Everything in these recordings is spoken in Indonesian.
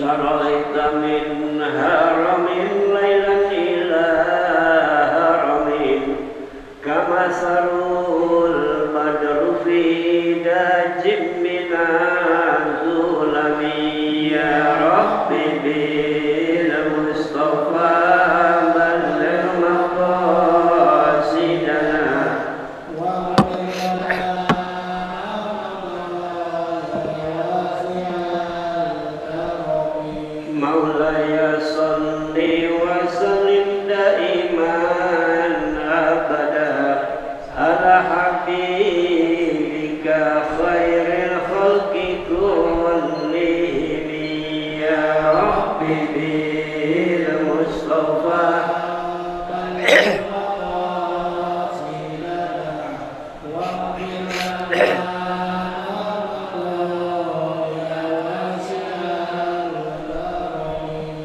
شريت من هرم ليلا إلى هرم كمثل البدر في داج من الظلم يا ربي بالمصطفى بلغ مقاصدنا مولاي صل وسلم دائما أبدا على حبيبك خير الخلق كلهم يا ربي بالمصطفى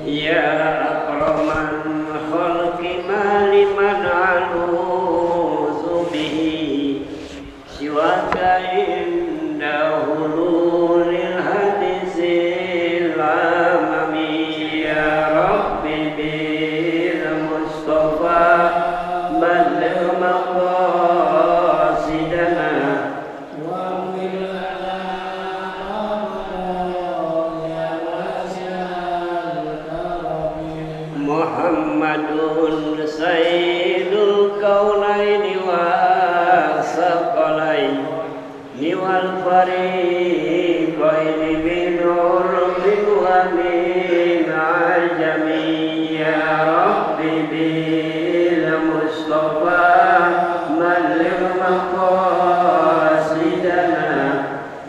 يا أكرم الخلق ما لمن ألوذ به سواك عند حلول الحديث العمم يا ربي بالمصطفى بلغ مقاصدنا محمد سيد الكونين والثقلين والفريقين من عرب ومن عجم يا ربي بالمصطفى بلغ مقاصدنا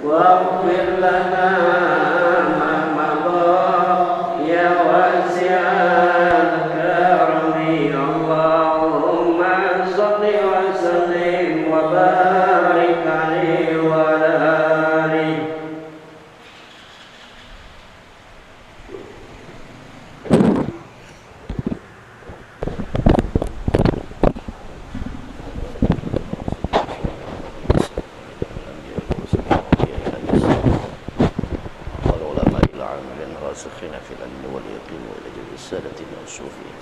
واغفر لنا ما مضى يا واسع اللهم صل وسلم وبارك عليه وعلى آله. والعلماء العاملين الراسخين في العلم واليقين وإلى جل السادة والصوفيين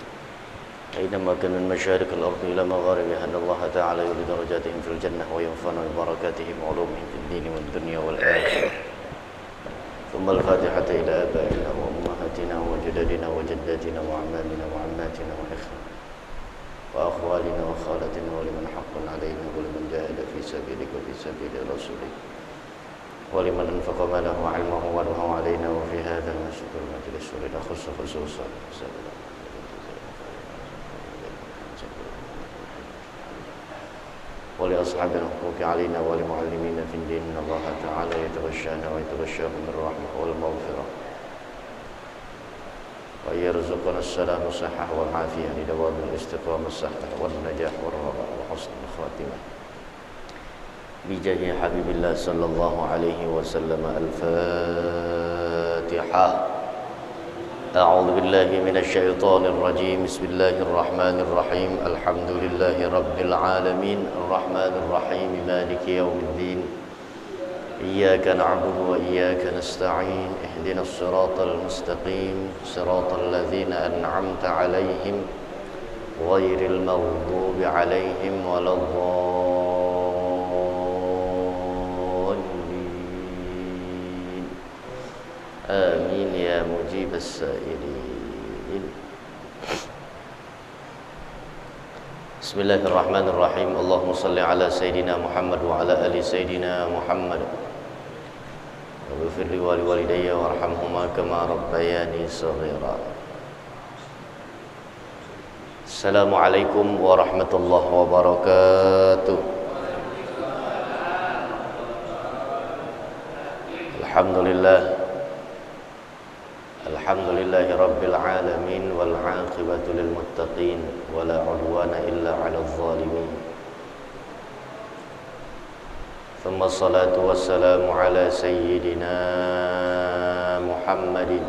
أينما كان من مشارق الأرض إلى مغاربها أن الله تعالى يولي درجاتهم في الجنة وينفعنا ببركاتهم وعلومهم في الدين والدنيا والآخرة. ثم الفاتحة إلى آبائنا وأمهاتنا وجدادنا وجداتنا وعمامنا وعماتنا وإخواننا وأخوالنا وخالتنا ولمن حق علينا ولمن جاهد في سبيلك وفي سبيل رسولك ولمن أنفق ماله وعلمه وله علينا وفي هذا المسجد المجلس ولنخص خصوصا ولأصحاب الحقوق علينا ولمعلمين في الدين إن الله تعالى يتغشانا ويتغشاهم بالرحمة والمغفرة ويرزقنا السلام والصحة والعافية لدوام الاستقامة الصحة والنجاح والرضا وحسن الخاتمة بجاه حبيب الله صلى الله عليه وسلم. الفاتحة. أعوذ بالله من الشيطان الرجيم. بسم الله الرحمن الرحيم. الحمد لله رب العالمين الرحمن الرحيم مالك يوم الدين إياك نعبد وإياك نستعين اهدنا الصراط المستقيم صراط الذين أنعمت عليهم غير المغضوب عليهم ولا الضالين آمين يا مجيب السائلين. بسم الله الرحمن الرحيم. اللهم صل على سيدنا محمد وعلى آل سيدنا محمد واغفر لي ولوالدي وارحمهما كما ربياني صغيرا. السلام عليكم ورحمة الله وبركاته. Alhamdulillahi Rabbil Alamin wal aqibatu lil muttaqin wala udwana illa 'alal zalimin. Thumma salatu wassalamu ala sayyidina Muhammadin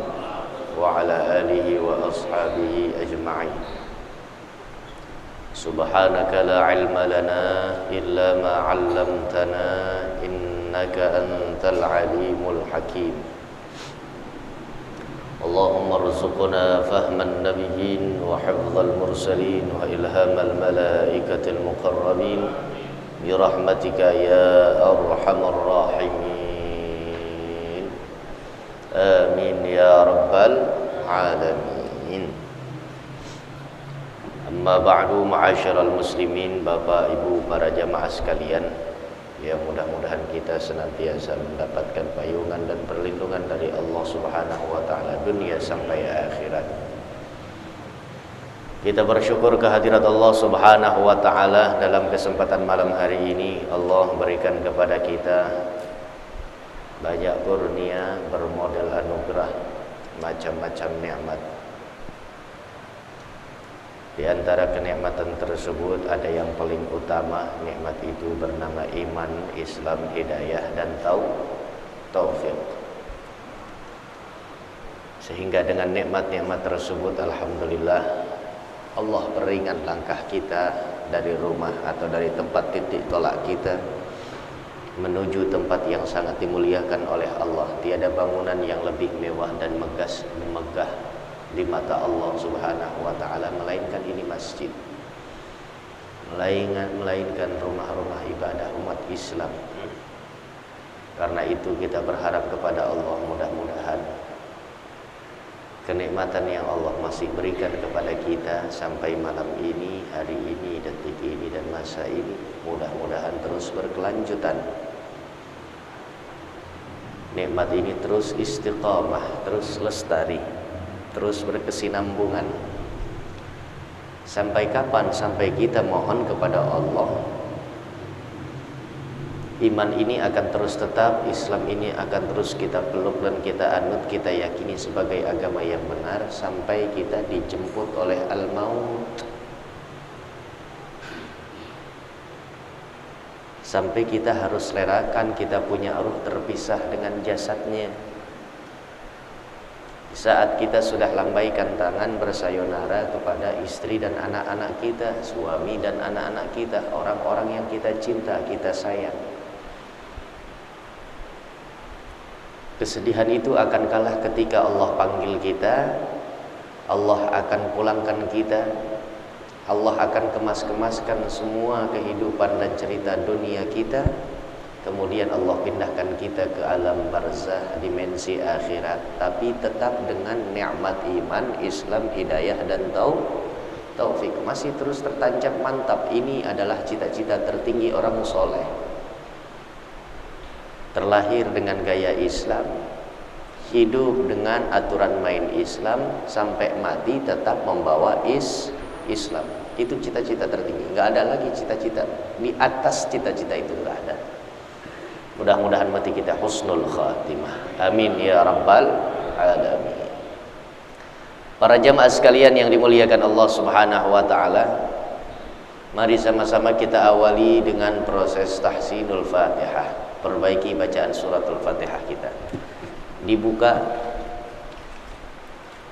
wa ala alihi wa ashabihi ajma'in. Subhanaka la 'ilma lana illa ma 'allamtana innaka antal alimul hakim. اللهم ارزقنا فهم النبيين وحفظ المرسلين وإلهام الملائكة المقربين برحمتك يا أرحم الراحمين آمين يا رب العالمين. Amma ba'du, ma'asyiral muslimin, Bapak Ibu para jamaah sekalian, ya mudah-mudahan kita senantiasa mendapatkan payungan dan perlindungan dari Allah Subhanahu wa taala dunia sampai akhirat. Kita bersyukur kehadirat Allah Subhanahu wa taala dalam kesempatan malam hari ini. Allah berikan kepada kita banyak kurnia bermodel anugerah, macam-macam nikmat. Di antara kenikmatan tersebut ada yang paling utama, nikmat itu bernama iman, Islam, hidayah dan taufik. Sehingga dengan nikmat-nikmat tersebut alhamdulillah Allah peringan langkah kita dari rumah atau dari tempat titik tolak kita menuju tempat yang sangat dimuliakan oleh Allah. Tiada bangunan yang lebih mewah dan megah di mata Allah Subhanahu wa taala melainkan ini masjid, melainkan rumah-rumah ibadah umat Islam. Karena itu kita berharap kepada Allah, mudah-mudahan kenikmatan yang Allah masih berikan kepada kita sampai malam ini, hari ini, detik ini dan masa ini, mudah-mudahan terus berkelanjutan. Nikmat ini terus istiqamah, terus lestari, terus berkesinambungan. Sampai kapan? Sampai kita mohon kepada Allah, iman ini akan terus tetap, Islam ini akan terus kita peluk dan kita anut, kita yakini sebagai agama yang benar sampai kita dijemput oleh al-maut. Sampai kita harus relakan kita punya ruh terpisah dengan jasadnya. Saat kita sudah lambaikan tangan bersayonara kepada istri dan anak-anak kita, suami dan anak-anak kita, orang-orang yang kita cinta, kita sayang. Kesedihan itu akan kalah ketika Allah panggil kita, Allah akan pulangkan kita, Allah akan kemas-kemaskan semua kehidupan dan cerita dunia kita. Kemudian Allah pindahkan kita ke alam barzah, dimensi akhirat, tapi tetap dengan nikmat iman, Islam, hidayah dan taufik. Masih terus tertancap mantap. Ini adalah cita-cita tertinggi orang soleh. Terlahir dengan gaya Islam, hidup dengan aturan main Islam, sampai mati tetap membawa Islam. Itu cita-cita tertinggi. Nggak ada lagi cita-cita di atas cita-cita itu, nggak ada. Mudah-mudahan mati kita husnul khatimah. Amin ya rabbal alamin. Para jamaah sekalian yang dimuliakan Allah Subhanahu wa taala, mari sama-sama kita awali dengan proses tahsinul Fatihah. Perbaiki bacaan suratul Fatihah kita. Dibuka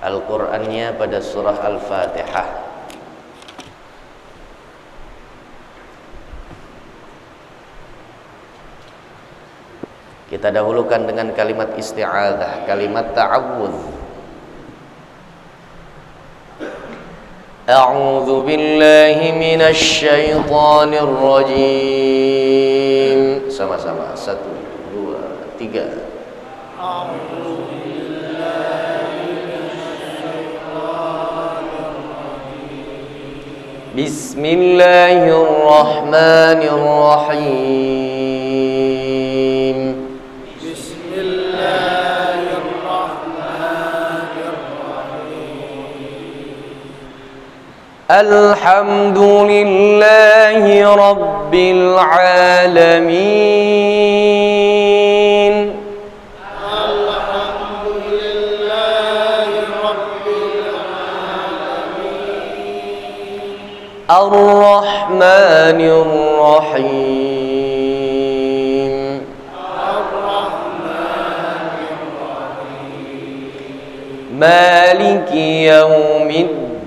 Al-Qur'annya pada surah Al-Fatihah. Kita dahulukan dengan kalimat isti'adzah, kalimat ta'awudz. A'udzu billahi minasy syaithanir rajim. Sama-sama. 1, 2, 3. A'udzu billahi minasy syaithanir rajim. Bismillahirrahmanirrahim. Alhamdulillahi Rabbil Alamin. Alhamdulillahi Rabbil Alamin. Ar-Rahmanir Rahim. Ar-Rahmanir Rahim. Maliki Yaumiddin.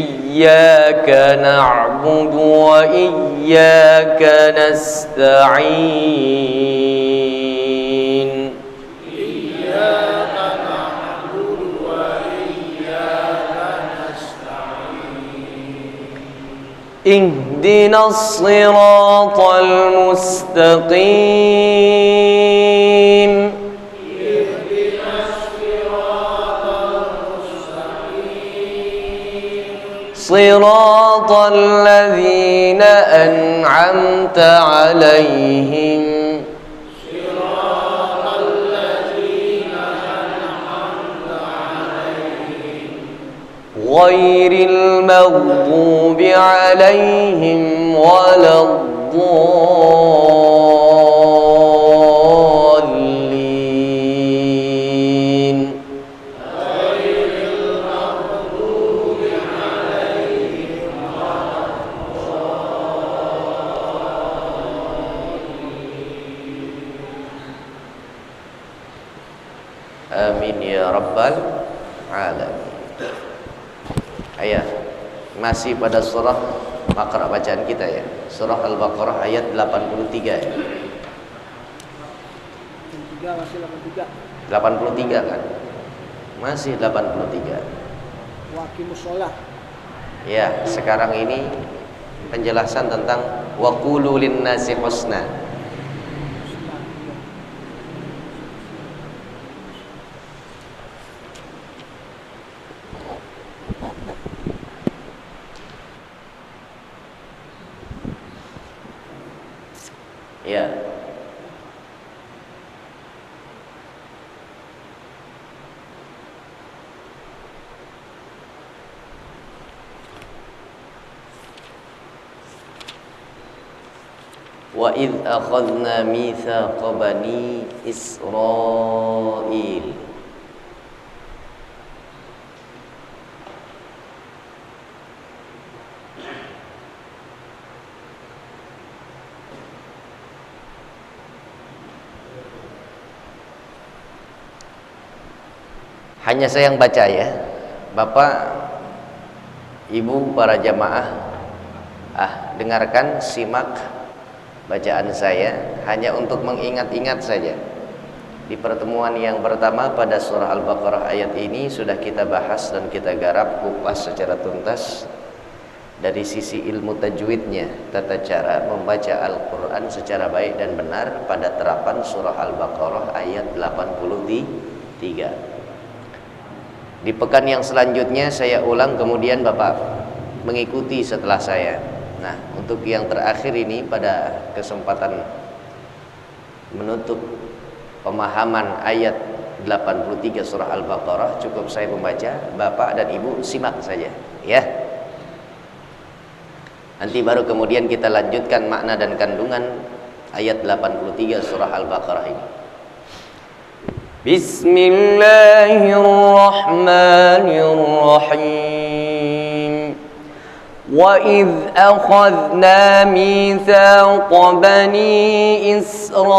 إياك نعبد وإياك نستعين إياك نعبد وإياك نستعين اهدنا الصراط المستقيم صراط الذين أنعمت عليهم غير المغضوب عليهم ولا الضالين Amin ya rabbal alamin. Ayat masih pada surah Baqarah bacaan kita ya. Surah Al-Baqarah ayat 83 ya. 83 masih 83. 83 kan? Masih 83. Waqimus shalah. Ya, sekarang ini penjelasan tentang waqulu lin-nasi husna. Ya. Wa idh akhadna mitsaqa bani Israil. Hanya saya yang baca ya. Bapak, Ibu, para jamaah, dengarkan, simak bacaan saya hanya untuk mengingat-ingat saja. Di pertemuan yang pertama pada surah Al-Baqarah ayat ini sudah kita bahas dan kita garap kupas secara tuntas dari sisi ilmu tajwidnya, tata cara membaca Al-Quran secara baik dan benar pada terapan surah Al-Baqarah ayat 83. Di pekan yang selanjutnya saya ulang, kemudian Bapak mengikuti setelah saya. Nah, untuk yang terakhir ini pada kesempatan menutup pemahaman ayat 83 surah Al-Baqarah, cukup saya membaca, Bapak dan Ibu simak saja ya. Nanti baru kemudian kita lanjutkan makna dan kandungan ayat 83 surah Al-Baqarah ini. Bismillahirrahmanirrahim. Wa idh akhadna mitsaqa bani Israil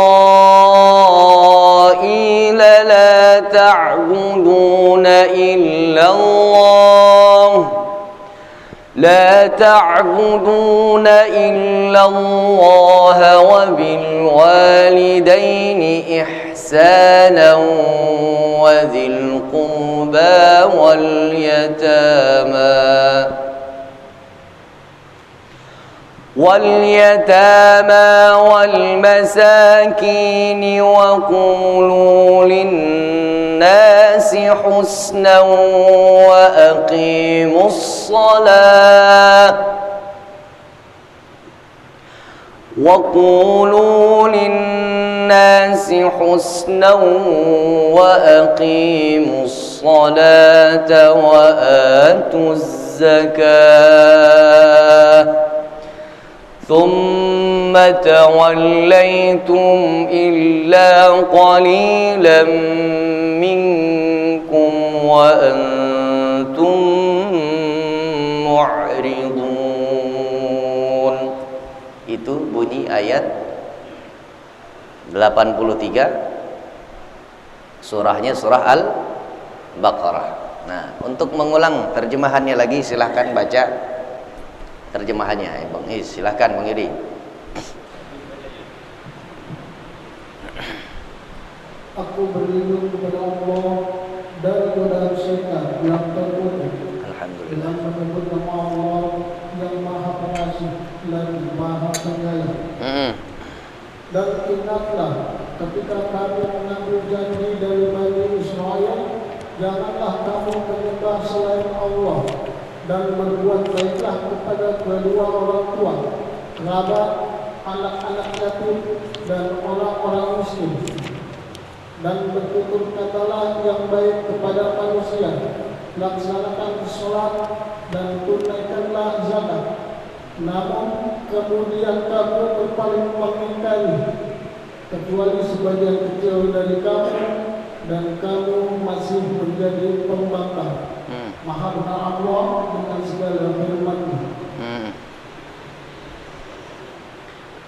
la ta'buduna illa Allah لا تعبدون إلا الله وبالوالدين إحسانا وذي القربى واليتامى والمساكين وقولوا للناس حسنا وأقيموا الصلاة وآتوا الزكاة ثم توليتم إلا قليلا منكم وأنتم معرضون. Itu bunyi ayat 83 surahnya surah Al-Baqarah. Nah, untuk mengulang terjemahannya lagi silahkan baca terjemahannya. Bang Is, silahkan Bang Yudi. Aku berlindung kepada Allah dari godaan syaitan yang terkutuk. Alhamdulillah. Dengan menyebut nama Allah yang Maha Pengasih lagi Maha Penyayang. Dan ingatlah ketika kami mengambil janji dari Bani Israel, janganlah kamu menyembah selain Allah dan berbuat baiklah kepada kedua orang tua, kerabat, anak-anak yatim dan orang-orang miskin. Dan bertutur katalah yang baik kepada manusia, laksanakan sholat dan tunaikanlah zakat. Namun kemudian kamu berpaling mengingkari, kecuali sebagian kecil dari kamu, dan kamu masih menjadi pembangkang. Maha benar Allah dengan segala firman-Nya.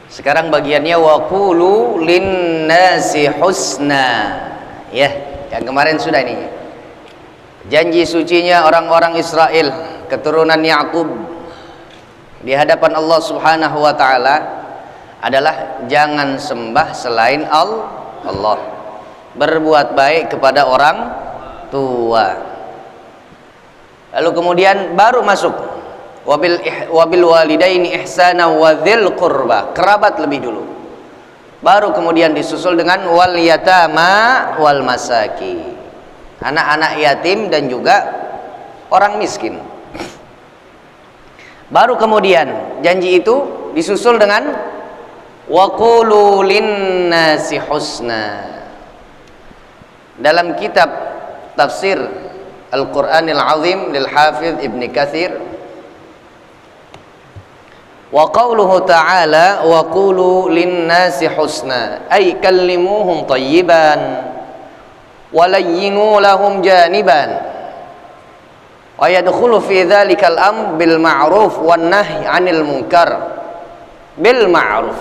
Sekarang bagiannya waqulu linnasi husna. Ya, yang kemarin sudah ini. Janji sucinya orang-orang Israel, keturunan Yakub di hadapan Allah Subhanahu wa taala adalah jangan sembah selain Allah. Berbuat baik kepada orang tua. Lalu kemudian baru masuk wabil walidaini ihsana wa dzil qurba, kerabat lebih dulu. Baru kemudian disusul dengan wal yatama wal masaki, anak-anak yatim dan juga orang miskin. Baru kemudian janji itu disusul dengan waqulu linnasi husna. Dalam kitab tafsir Al-Qur'anil Azim lil Hafidz Ibn Katsir, wa qawluhu ta'ala wa qulu linnasi husna ay kallimuhum tayyiban wa layyinu lahum janiban wa yadkhulu fi dhalikal amr bil ma'ruf wan nahy 'anil munkar bil ma'ruf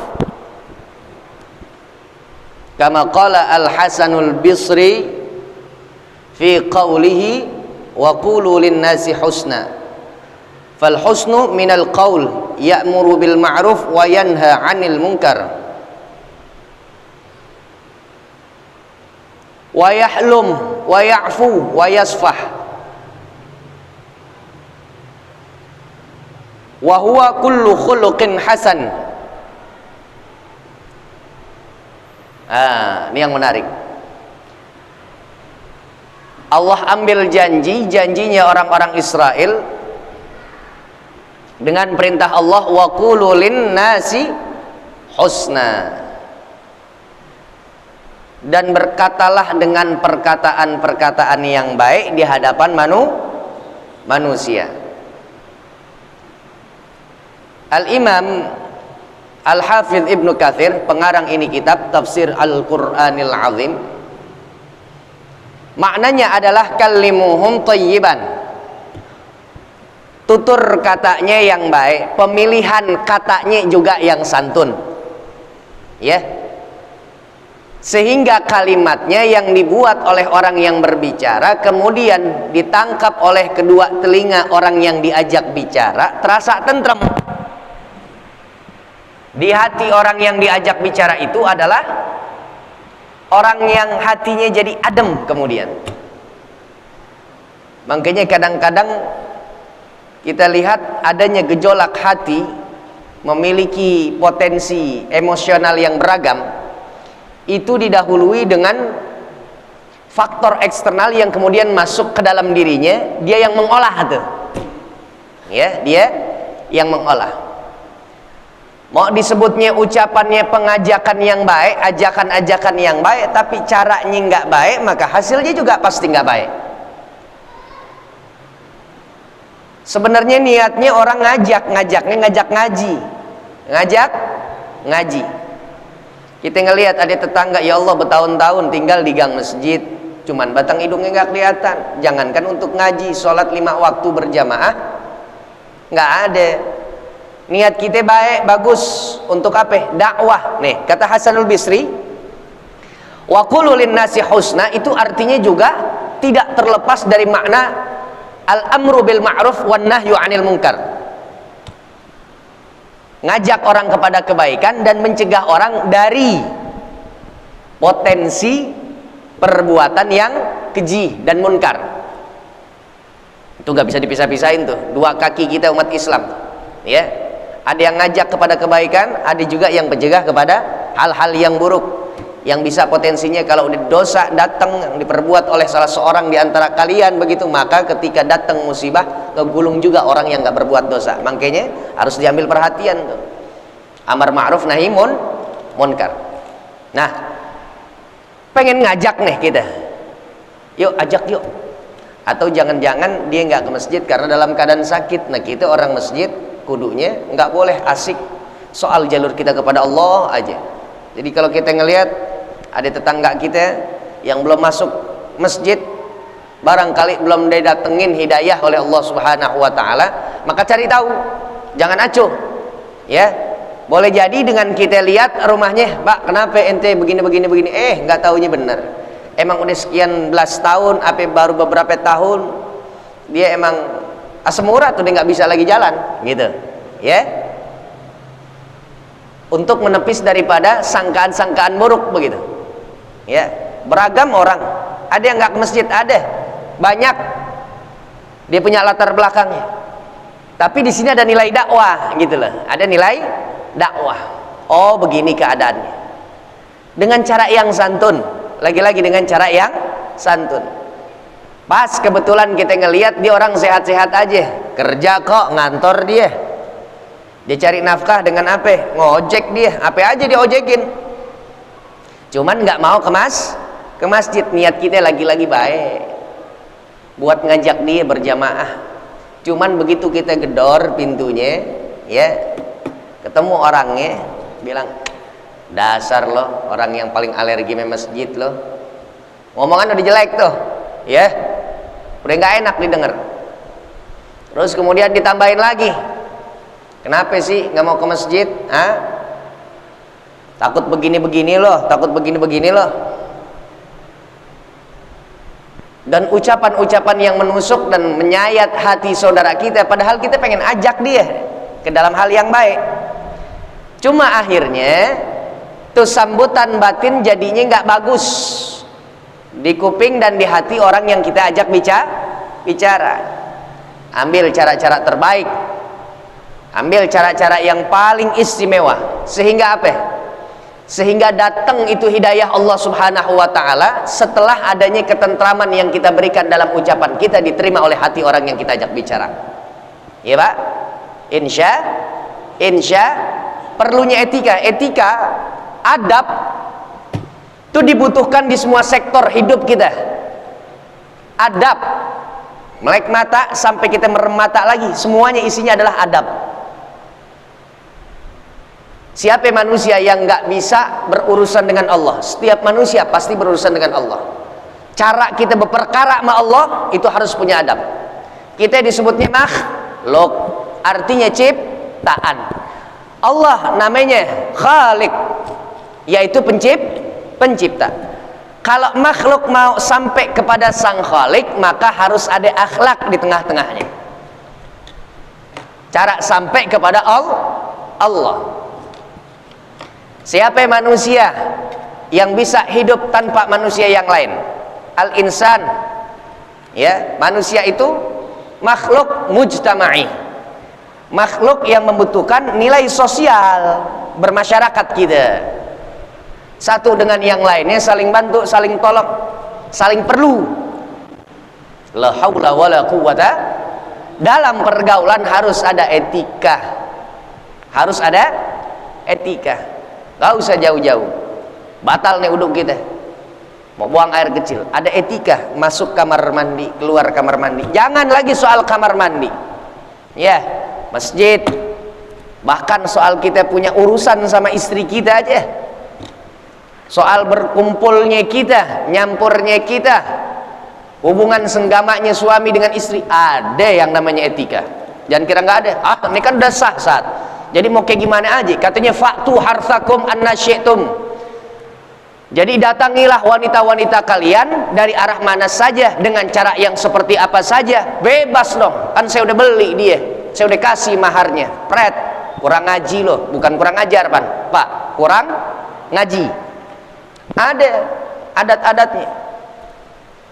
kama qala Al-Hasanul Bisri fi qawlihi wa qulu linnasi husna. Fal husnu minal qaul ya'muru bil ma'ruf wa yanha 'anil munkar wa yahlum wa ya'fu wa yasfah wa huwa kullu khuluqin hasan. Ini yang menarik. Allah ambil janjinya orang-orang Israel dengan perintah Allah wa qulu linnasi husna, dan berkatalah dengan perkataan-perkataan yang baik di hadapan manusia. Al-Imam Al-Hafidz Ibn Katsir, pengarang ini kitab Tafsir Al-Qur'anil Azim, maknanya adalah kallimuhum tayyiban, tutur katanya yang baik, pemilihan katanya juga yang santun, ya, sehingga kalimatnya yang dibuat oleh orang yang berbicara kemudian ditangkap oleh kedua telinga orang yang diajak bicara, terasa tentrem. Di hati orang yang diajak bicara itu adalah orang yang hatinya jadi adem kemudian. Makanya kadang-kadang kita lihat adanya gejolak hati, memiliki potensi emosional yang beragam, itu didahului dengan faktor eksternal yang kemudian masuk ke dalam dirinya, dia yang mengolah itu. Ya, dia yang mengolah. Mau disebutnya ucapannya pengajakan yang baik, ajakan-ajakan yang baik, tapi caranya nggak baik, maka hasilnya juga pasti nggak baik. Sebenarnya niatnya orang ngajaknya ngajak ngaji. Kita ngelihat ada tetangga, ya Allah bertahun-tahun tinggal di gang masjid, cuman batang hidungnya nggak kelihatan. Jangankan untuk ngaji, sholat 5 waktu berjamaah nggak ada. Niat kita baik, bagus, untuk apa? Dakwah. Nih, kata Hasanul Bisri, wa qulu linnasi husna, itu artinya juga tidak terlepas dari makna al-amru bil ma'ruf wan nahyu 'anil munkar. Ngajak orang kepada kebaikan dan mencegah orang dari potensi perbuatan yang keji dan munkar. Itu nggak bisa dipisah-pisahin tuh, dua kaki kita umat Islam, ya. Ada yang ngajak kepada kebaikan, ada juga yang mencegah kepada hal-hal yang buruk, yang bisa potensinya kalau dosa datang yang diperbuat oleh salah seorang di antara kalian begitu, maka ketika datang musibah ngegulung juga orang yang nggak berbuat dosa. Makanya harus diambil perhatian tuh, amar ma'ruf nahi munkar. Nah, pengen ngajak nih kita, yuk ajak yuk. Atau jangan-jangan dia nggak ke masjid karena dalam keadaan sakit. Nah, kita orang masjid kudunya nggak boleh asik soal jalur kita kepada Allah aja. Jadi kalau kita ngelihat ada tetangga kita yang belum masuk masjid, barangkali belum didatengin hidayah oleh Allah Subhanahu wa taala, maka cari tahu, jangan acuh. Ya. Boleh jadi dengan kita lihat rumahnya, "Pak, kenapa ente begini nggak taunya benar. Emang udah sekian belas tahun, apa baru beberapa tahun dia emang asam urat udah nggak bisa lagi jalan," gitu, ya. Untuk menepis daripada sangkaan-sangkaan buruk begitu, ya. Beragam orang, ada yang nggak ke masjid, ada banyak dia punya latar belakangnya, tapi di sini ada nilai dakwah, gitu loh. Ada nilai dakwah. Oh, begini keadaannya, dengan cara yang santun. Lagi-lagi dengan cara yang santun. Pas kebetulan kita ngelihat dia orang sehat-sehat aja, kerja kok, ngantor dia cari nafkah dengan apa? Ngojek dia, apa aja dia ojekin. Cuman nggak mau ke masjid. Niat kita lagi-lagi baik buat ngajak dia berjamaah. Cuman begitu kita gedor pintunya, ya, ketemu orangnya, bilang, "Dasar lo orang yang paling alergi sama masjid lo." Ngomongan udah jelek tuh, ya, udah nggak enak didengar. Terus kemudian ditambahin lagi, "Kenapa sih nggak mau ke masjid? Takut begini-begini loh, takut begini-begini loh." Dan ucapan-ucapan yang menusuk dan menyayat hati saudara kita, padahal kita pengen ajak dia ke dalam hal yang baik. Cuma akhirnya tuh sambutan batin jadinya nggak bagus di kuping dan di hati orang yang kita ajak bicara. Ambil cara-cara terbaik, ambil cara-cara yang paling istimewa, sehingga apa? Sehingga datang itu hidayah Allah Subhanahu wa taala setelah adanya ketentraman yang kita berikan dalam ucapan kita, diterima oleh hati orang yang kita ajak bicara. Ya, Pak? Insya perlunya etika, adab itu dibutuhkan di semua sektor hidup kita. Adab, melek mata sampai kita merem mata lagi, semuanya isinya adalah adab. Siapa manusia yang nggak bisa berurusan dengan Allah? Setiap manusia pasti berurusan dengan Allah. Cara kita berperkara sama Allah itu harus punya adab. Kita disebutnya makhluk, artinya ciptaan. Allah namanya Khalik, yaitu pencipta. Kalau makhluk mau sampai kepada sang Khalik, maka harus ada akhlak di tengah-tengahnya. Cara sampai kepada Allah. Siapa manusia yang bisa hidup tanpa manusia yang lain? Al-insan, ya, manusia itu makhluk mujtama'i, makhluk yang membutuhkan nilai sosial bermasyarakat kita. Satu dengan yang lainnya saling bantu, saling tolong, saling perlu. La haula wala quwwata. Dalam pergaulan harus ada etika. Harus ada etika. Gak usah jauh-jauh, batal nih uduk kita, mau buang air kecil, ada etika. Masuk kamar mandi, keluar kamar mandi. Jangan lagi soal kamar mandi, ya, masjid, bahkan soal kita punya urusan sama istri kita aja, soal berkumpulnya kita, nyampurnya kita, hubungan senggamanya suami dengan istri, ada yang namanya etika. Jangan kira nggak ada. Ini kan udah sah. Jadi mau kayak gimana aja, katanya fa'tu harthakum anna syi'tum, Jadi datangilah wanita-wanita kalian dari arah mana saja, dengan cara yang seperti apa saja, bebas dong. Kan saya udah beli dia, saya udah kasih maharnya. Pret, kurang ngaji loh, bukan kurang ajar Pak, kurang ngaji. Ada adat-adatnya,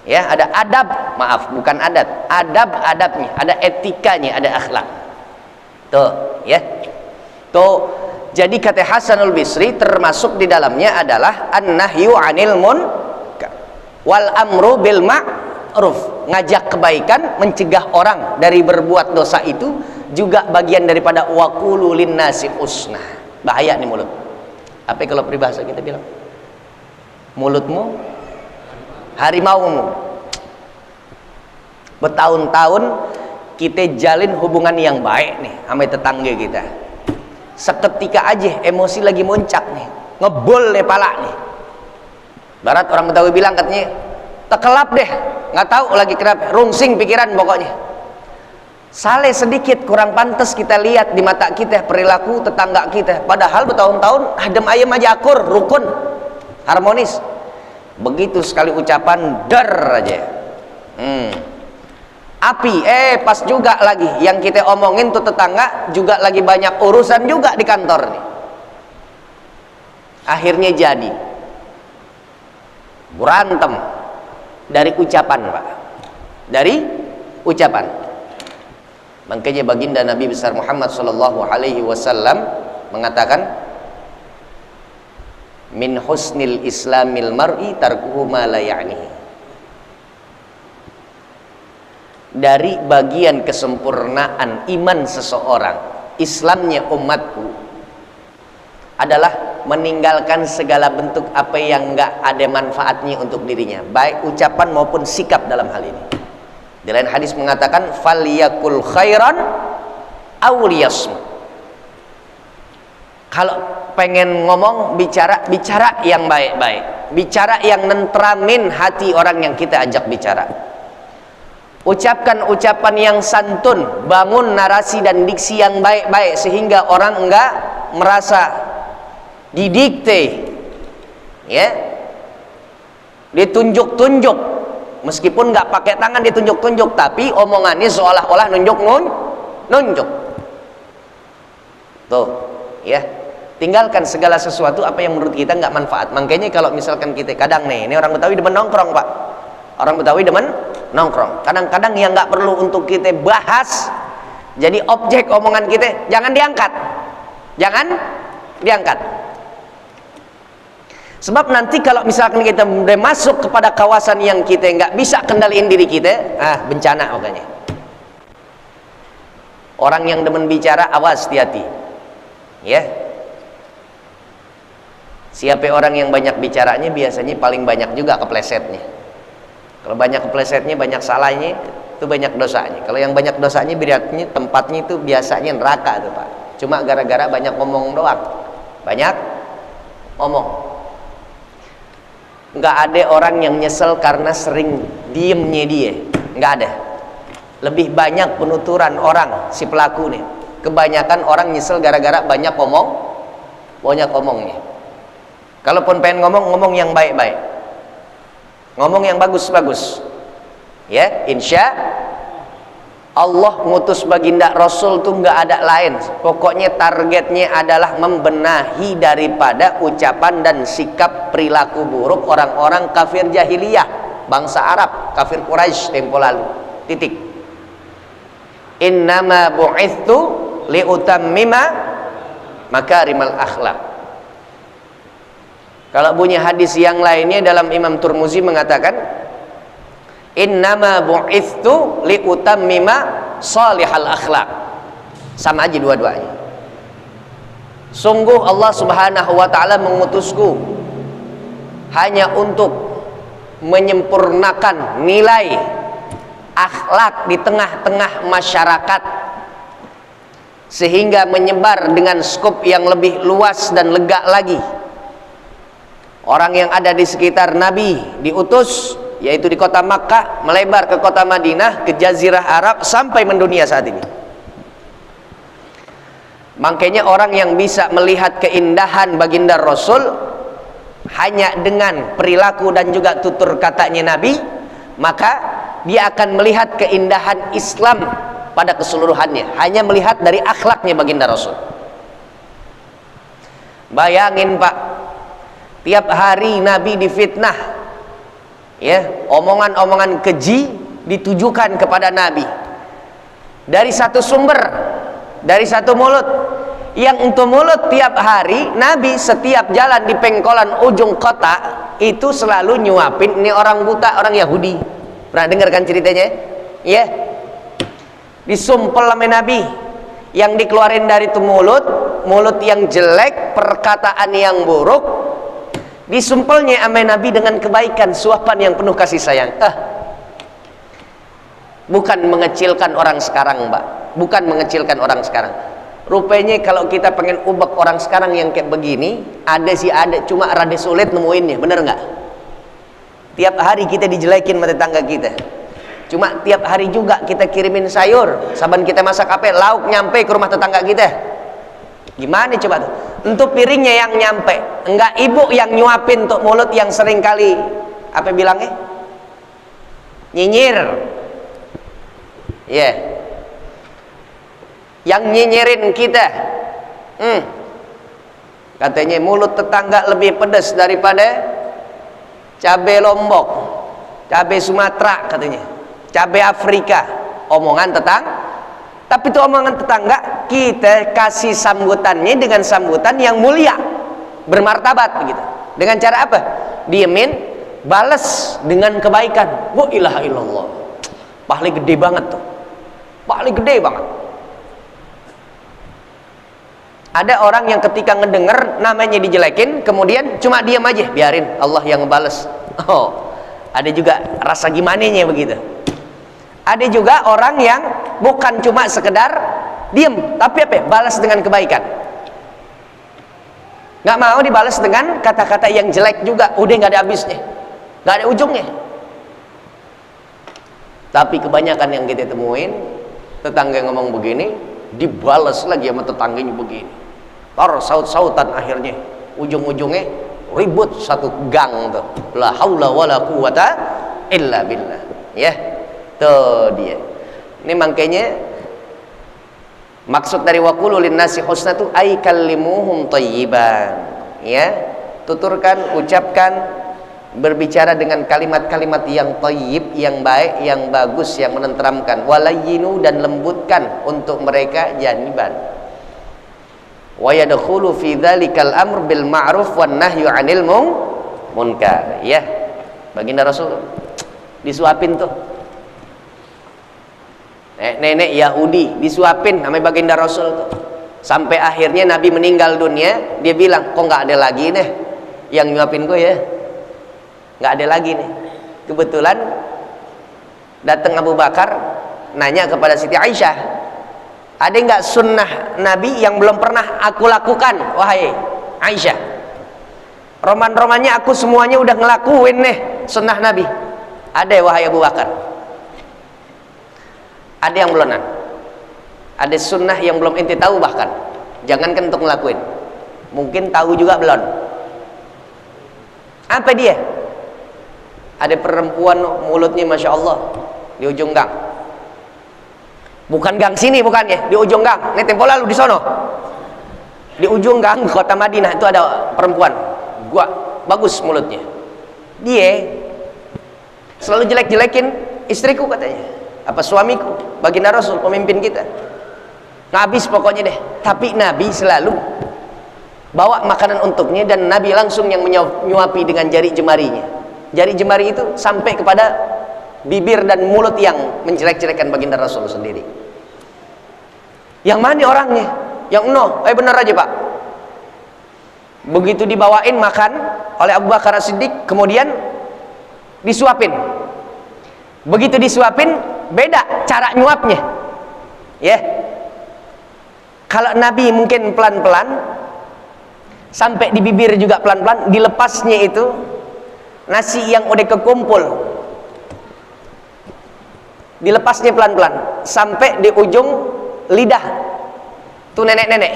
ya, ada adab, maaf, bukan adat, adab-adabnya, ada etikanya, ada akhlak. Tuh, ya, tuh. Jadi kata Hasanul Bisri, termasuk di dalamnya adalah an-nahyu 'anil munkar wal amru bil ma'ruf. Ngajak kebaikan, mencegah orang dari berbuat dosa itu juga bagian daripada waqulu linnasi husna. Bahaya nih mulut. Apa kalau peribahasa kita bilang? Mulutmu harimaumu. Bertahun-tahun kita jalin hubungan yang baik nih sama tetangga kita. Seketika aja emosi lagi muncak nih, ngebul nih pala nih. Barat orang Betawi bilang katanya, tekelap deh, nggak tahu lagi kenapa, rungsing pikiran pokoknya. Saleh sedikit kurang pantas kita lihat di mata kita perilaku tetangga kita. Padahal bertahun-tahun adem ayem aja, akur, rukun, harmonis. Begitu sekali ucapan der aja. Api, pas juga lagi yang kita omongin tuh tetangga juga lagi banyak urusan juga di kantor nih. Akhirnya jadi berantem dari ucapan, Pak. Dari ucapan. Makanya baginda Nabi besar Muhammad sallallahu alaihi wasallam mengatakan, min husnil islamil mar'i tarkuhu ma la ya'nihi. Dari bagian kesempurnaan iman seseorang, Islamnya umatku, adalah meninggalkan segala bentuk apa yang enggak ada manfaatnya untuk dirinya, baik ucapan maupun sikap dalam hal ini. Di lain hadis mengatakan, falyakul khairan aw liyasmut. Kalau pengen ngomong, bicara yang baik-baik, bicara yang nentramin hati orang yang kita ajak bicara. Ucapkan ucapan yang santun, bangun narasi dan diksi yang baik-baik sehingga orang enggak merasa didikte, ya, ditunjuk-tunjuk, meskipun enggak pakai tangan ditunjuk-tunjuk, tapi omongannya seolah-olah nunjuk. Tuh, ya, tinggalkan segala sesuatu apa yang menurut kita enggak manfaat. Makanya kalau misalkan kita kadang nih, ini orang Betawi demen nongkrong, Pak. Orang Betawi demen nongkrong. Kadang-kadang yang nggak perlu untuk kita bahas, jadi objek omongan kita, jangan diangkat. Sebab nanti kalau misalkan kita udah masuk kepada kawasan yang kita nggak bisa kendaliin diri kita, bencana makanya. Orang yang demen bicara, awas, hati-hati, ya. Siapa orang yang banyak bicaranya biasanya paling banyak juga keplesetnya. Kalau banyak keplesetnya, banyak salahnya, itu banyak dosanya. Kalau yang banyak dosanya, berarti tempatnya itu biasanya neraka tuh, Pak. Cuma gara-gara banyak ngomong doang. Banyak ngomong. Nggak ada orang yang nyesel karena sering diemnya dia. Nggak ada. Lebih banyak penuturan orang si pelaku nih. Kebanyakan orang nyesel gara-gara banyak ngomongnya. Kalaupun pengen ngomong yang baik-baik. Ngomong yang bagus-bagus, ya. Insya Allah ngutus baginda Rasul tuh nggak ada lain, pokoknya targetnya adalah membenahi daripada ucapan dan sikap perilaku buruk orang-orang kafir jahiliyah, bangsa Arab, kafir Quraisy tempo lalu. Titik. Innama bu'ithu liutammima makarimal akhlak. Kalau punya hadis yang lainnya dalam Imam Turmuzi mengatakan, innama bu'ithu liutammima salihal akhlak. Sama aja dua-duanya. Sungguh Allah Subhanahu wa taala mengutusku hanya untuk menyempurnakan nilai akhlak di tengah-tengah masyarakat, sehingga menyebar dengan skop yang lebih luas dan lega lagi. Orang yang ada di sekitar Nabi diutus, yaitu di kota Makkah, melebar ke kota Madinah, ke Jazirah Arab, sampai mendunia saat ini. Makanya orang yang bisa melihat keindahan baginda Rasul hanya dengan perilaku dan juga tutur katanya Nabi, maka dia akan melihat keindahan Islam pada keseluruhannya, hanya melihat dari akhlaknya baginda Rasul. Bayangin Pak, tiap hari Nabi difitnah, ya, omongan-omongan keji ditujukan kepada Nabi dari satu sumber, dari satu mulut. Yang untuk mulut tiap hari Nabi setiap jalan di pengkolan ujung kota itu selalu nyuapin ini orang buta, orang Yahudi. Pernah dengar kan ceritanya? Ya, disumpel sama Nabi, yang dikeluarin dari itu mulut yang jelek, perkataan yang buruk, disumpelnya sama Nabi dengan kebaikan, suapan yang penuh kasih sayang. Bukan mengecilkan orang sekarang, Mbak, bukan mengecilkan orang sekarang. Rupanya kalau kita pengen ubek orang sekarang yang kayak begini, ada, cuma rada sulit nemuinnya, bener nggak? Tiap hari kita dijelekin sama tetangga kita, cuma tiap hari juga kita kirimin sayur, saban kita masak apa, lauk nyampe ke rumah tetangga kita. Gimana coba tuh? Untuk piringnya yang nyampe, enggak ibu yang nyuapin untuk mulut yang sering kali apa bilangnya? Nyinyir. Ya. Yang nyinyirin kita. Katanya mulut tetangga lebih pedas daripada cabai Lombok, cabai Sumatera katanya, cabai Afrika. Omongan tapi itu omongan tetangga, kita kasih sambutannya dengan sambutan yang mulia, bermartabat begitu. Dengan cara apa? Diemin, balas dengan kebaikan. Wa ilaha illallah. Paling gede banget tuh. Paling gede banget. Ada orang yang ketika ngedenger namanya dijelekin, kemudian cuma diam aja, biarin Allah yang ngebales. Oh, ada juga rasa gimananya begitu. Ada juga orang yang bukan cuma sekedar diam, tapi apa? Balas dengan kebaikan. Nggak mau dibalas dengan kata-kata yang jelek juga, udah nggak ada habisnya, nggak ada ujungnya. Tapi kebanyakan yang kita temuin, tetangga yang ngomong begini, dibalas lagi sama tetangganya begini. Tar saut-sautan, akhirnya ujung-ujungnya ribut satu gang tuh. La haula wala quwata illa billah. Ya, tuh dia. Ini makanya maksud dari waqulu linnasi husna tuh ay kallimuhum thayyiban. Ya, tuturkan, ucapkan, berbicara dengan kalimat-kalimat yang thayyib, yang baik, yang bagus, yang menenteramkan. Walayyinu, dan lembutkan untuk mereka janiban. Wa yadkhulu fi dzalikal amr bil ma'ruf wan nahyu 'anil munkar. Ya, baginda Rasul disuapin tuh nenek Yahudi, disuapin sama baginda Rasul tuh. Sampai akhirnya Nabi meninggal dunia, dia bilang, kok nggak ada lagi nih yang nyuapin gue ya, nggak ada lagi nih. Kebetulan datang Abu Bakar nanya kepada Siti Aisyah, ada nggak sunnah Nabi yang belum pernah aku lakukan, wahai Aisyah? Roman-romannya aku semuanya udah ngelakuin nih sunnah Nabi. Ada, wahai Abu Bakar? Ada yang belum? Ada sunnah yang belum ente tahu, bahkan jangankan untuk ngelakuin, mungkin tahu juga belum. Apa dia? Ada perempuan mulutnya Masya Allah di ujung gang. Bukan gang sini, bukan ya, di ujung gang. Ini tempo lalu di sono, di ujung gang kota Madinah itu ada perempuan, gua bagus mulutnya. Dia selalu jelek-jelekin istriku katanya, apa suamiku, baginda Rasul, pemimpin kita. Habis pokoknya deh. Tapi Nabi selalu bawa makanan untuknya, dan Nabi langsung yang menyuapi dengan jari jemarinya. Jari jemari itu sampai kepada bibir dan mulut yang menjelek-jelekan baginda Rasul sendiri. Yang mana orangnya? Yang bener aja Pak. Begitu dibawain makan oleh Abu Bakar As-Siddiq, kemudian disuapin. Begitu disuapin, beda cara nyuapnya. Ya. Kalau Nabi mungkin pelan-pelan, sampai di bibir juga pelan-pelan, dilepasnya itu nasi yang udah kekumpul, dilepasnya pelan-pelan sampai di ujung lidah tuh nenek-nenek.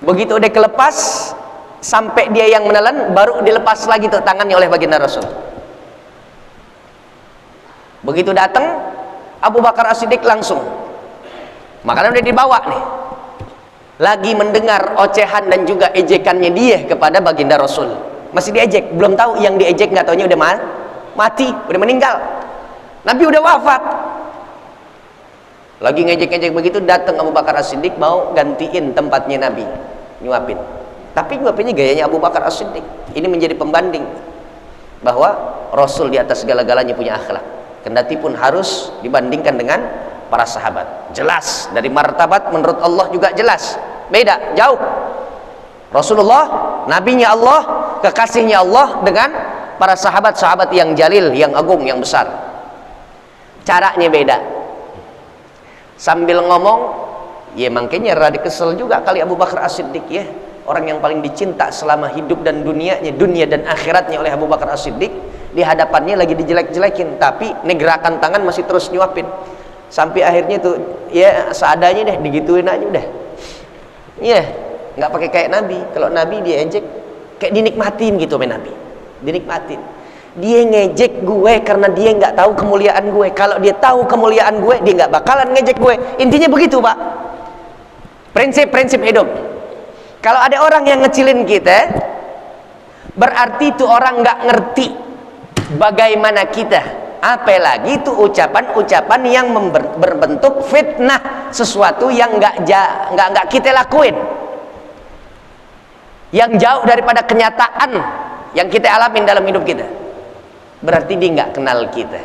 Begitu udah kelepas, sampai dia yang menelan, baru dilepas lagi tuh tangannya oleh baginda Rasul. Begitu datang Abu Bakar As-Siddiq langsung, makanan udah dibawa nih, lagi mendengar ocehan dan juga ejekannya dia kepada baginda Rasul. Masih diejek, belum tahu yang diejek, nggak taunya udah mati, udah meninggal, Nabi udah wafat. Lagi ngejek-ngejek begitu, datang Abu Bakar As-Siddiq mau gantiin tempatnya Nabi, nyuapin. Tapi nyuapinnya gayanya Abu Bakar As-Siddiq. Ini menjadi pembanding bahwa Rasul di atas segala-galanya punya akhlak, kendati pun harus dibandingkan dengan para sahabat. Jelas dari martabat menurut Allah juga jelas beda, jauh. Rasulullah, nabinya Allah, kekasihnya Allah, dengan para sahabat-sahabat yang jalil, yang agung, yang besar. Caranya beda. Sambil ngomong, ya makanya rada kesel juga kali Abu Bakar As-Siddiq, ya, orang yang paling dicinta selama hidup dan dunianya, dunia dan akhiratnya oleh Abu Bakar As-Siddiq, di hadapannya lagi dijelek-jelekin, tapi ini gerakan tangan masih terus nyuapin. Sampai akhirnya tuh, ya seadanya deh, digituin aja udah. Ya, nggak pakai kayak Nabi. Kalau Nabi dia ejek kayak dinikmatin gitu sama Nabi, dinikmatin. Dia ngejek gue karena dia nggak tahu kemuliaan gue. Kalau dia tahu kemuliaan gue, dia nggak bakalan ngejek gue. Intinya begitu, Pak. Prinsip-prinsip hidup. Kalau ada orang yang ngecilin kita, berarti itu orang nggak ngerti bagaimana kita. Apalagi itu ucapan-ucapan yang berbentuk fitnah, sesuatu yang nggak kita lakuin, yang jauh daripada kenyataan yang kita alamin dalam hidup kita. Berarti dia nggak kenal kita.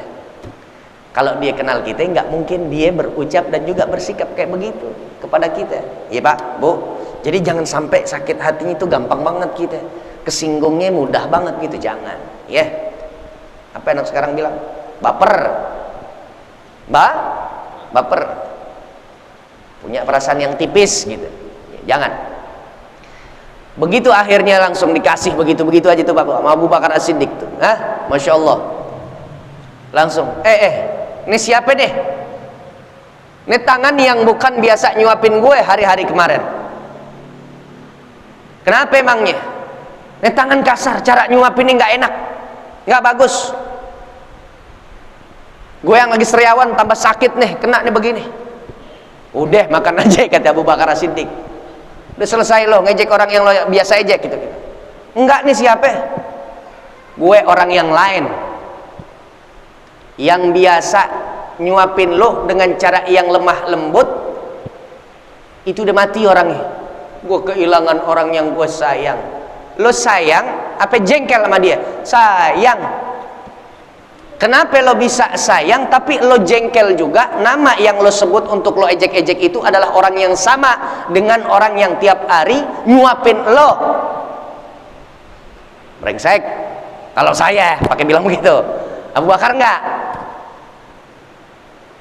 Kalau dia kenal kita, nggak mungkin dia berucap dan juga bersikap kayak begitu kepada kita. Ya Pak, Bu. Jadi jangan sampai sakit hatinya itu gampang banget kita, kesinggungnya mudah banget gitu, jangan. Ya. Apa anak sekarang bilang? Baper. Baper. Punya perasaan yang tipis gitu. Jangan. Begitu akhirnya langsung dikasih begitu-begitu aja tuh Pak Abu Bakar As-Siddiq tuh. Hah? Masya Allah. Langsung, ini siapa deh? Ini tangan yang bukan biasa nyuapin gue hari-hari kemarin. Kenapa emangnya? Ini tangan kasar, cara nyuapinnya nggak enak, nggak bagus. Gue yang lagi seriawan tambah sakit nih, kena nih begini. Udah makan aja, kata Abu Bakar As-Siddiq. Udah selesai lo ngejek orang yang lo biasa ejek gitu. Enggak, nih siapa? Gue orang yang lain, yang biasa nyuapin lo dengan cara yang lemah lembut. Itu udah mati orangnya. Gue kehilangan orang yang gue sayang. Lo sayang apa jengkel sama dia? Sayang. Kenapa lo bisa sayang tapi lo jengkel juga? Nama yang lo sebut untuk lo ejek-ejek itu adalah orang yang sama dengan orang yang tiap hari nyuapin lo. Brengsek. Kalau saya pakai bilang begitu. Abu Bakar enggak.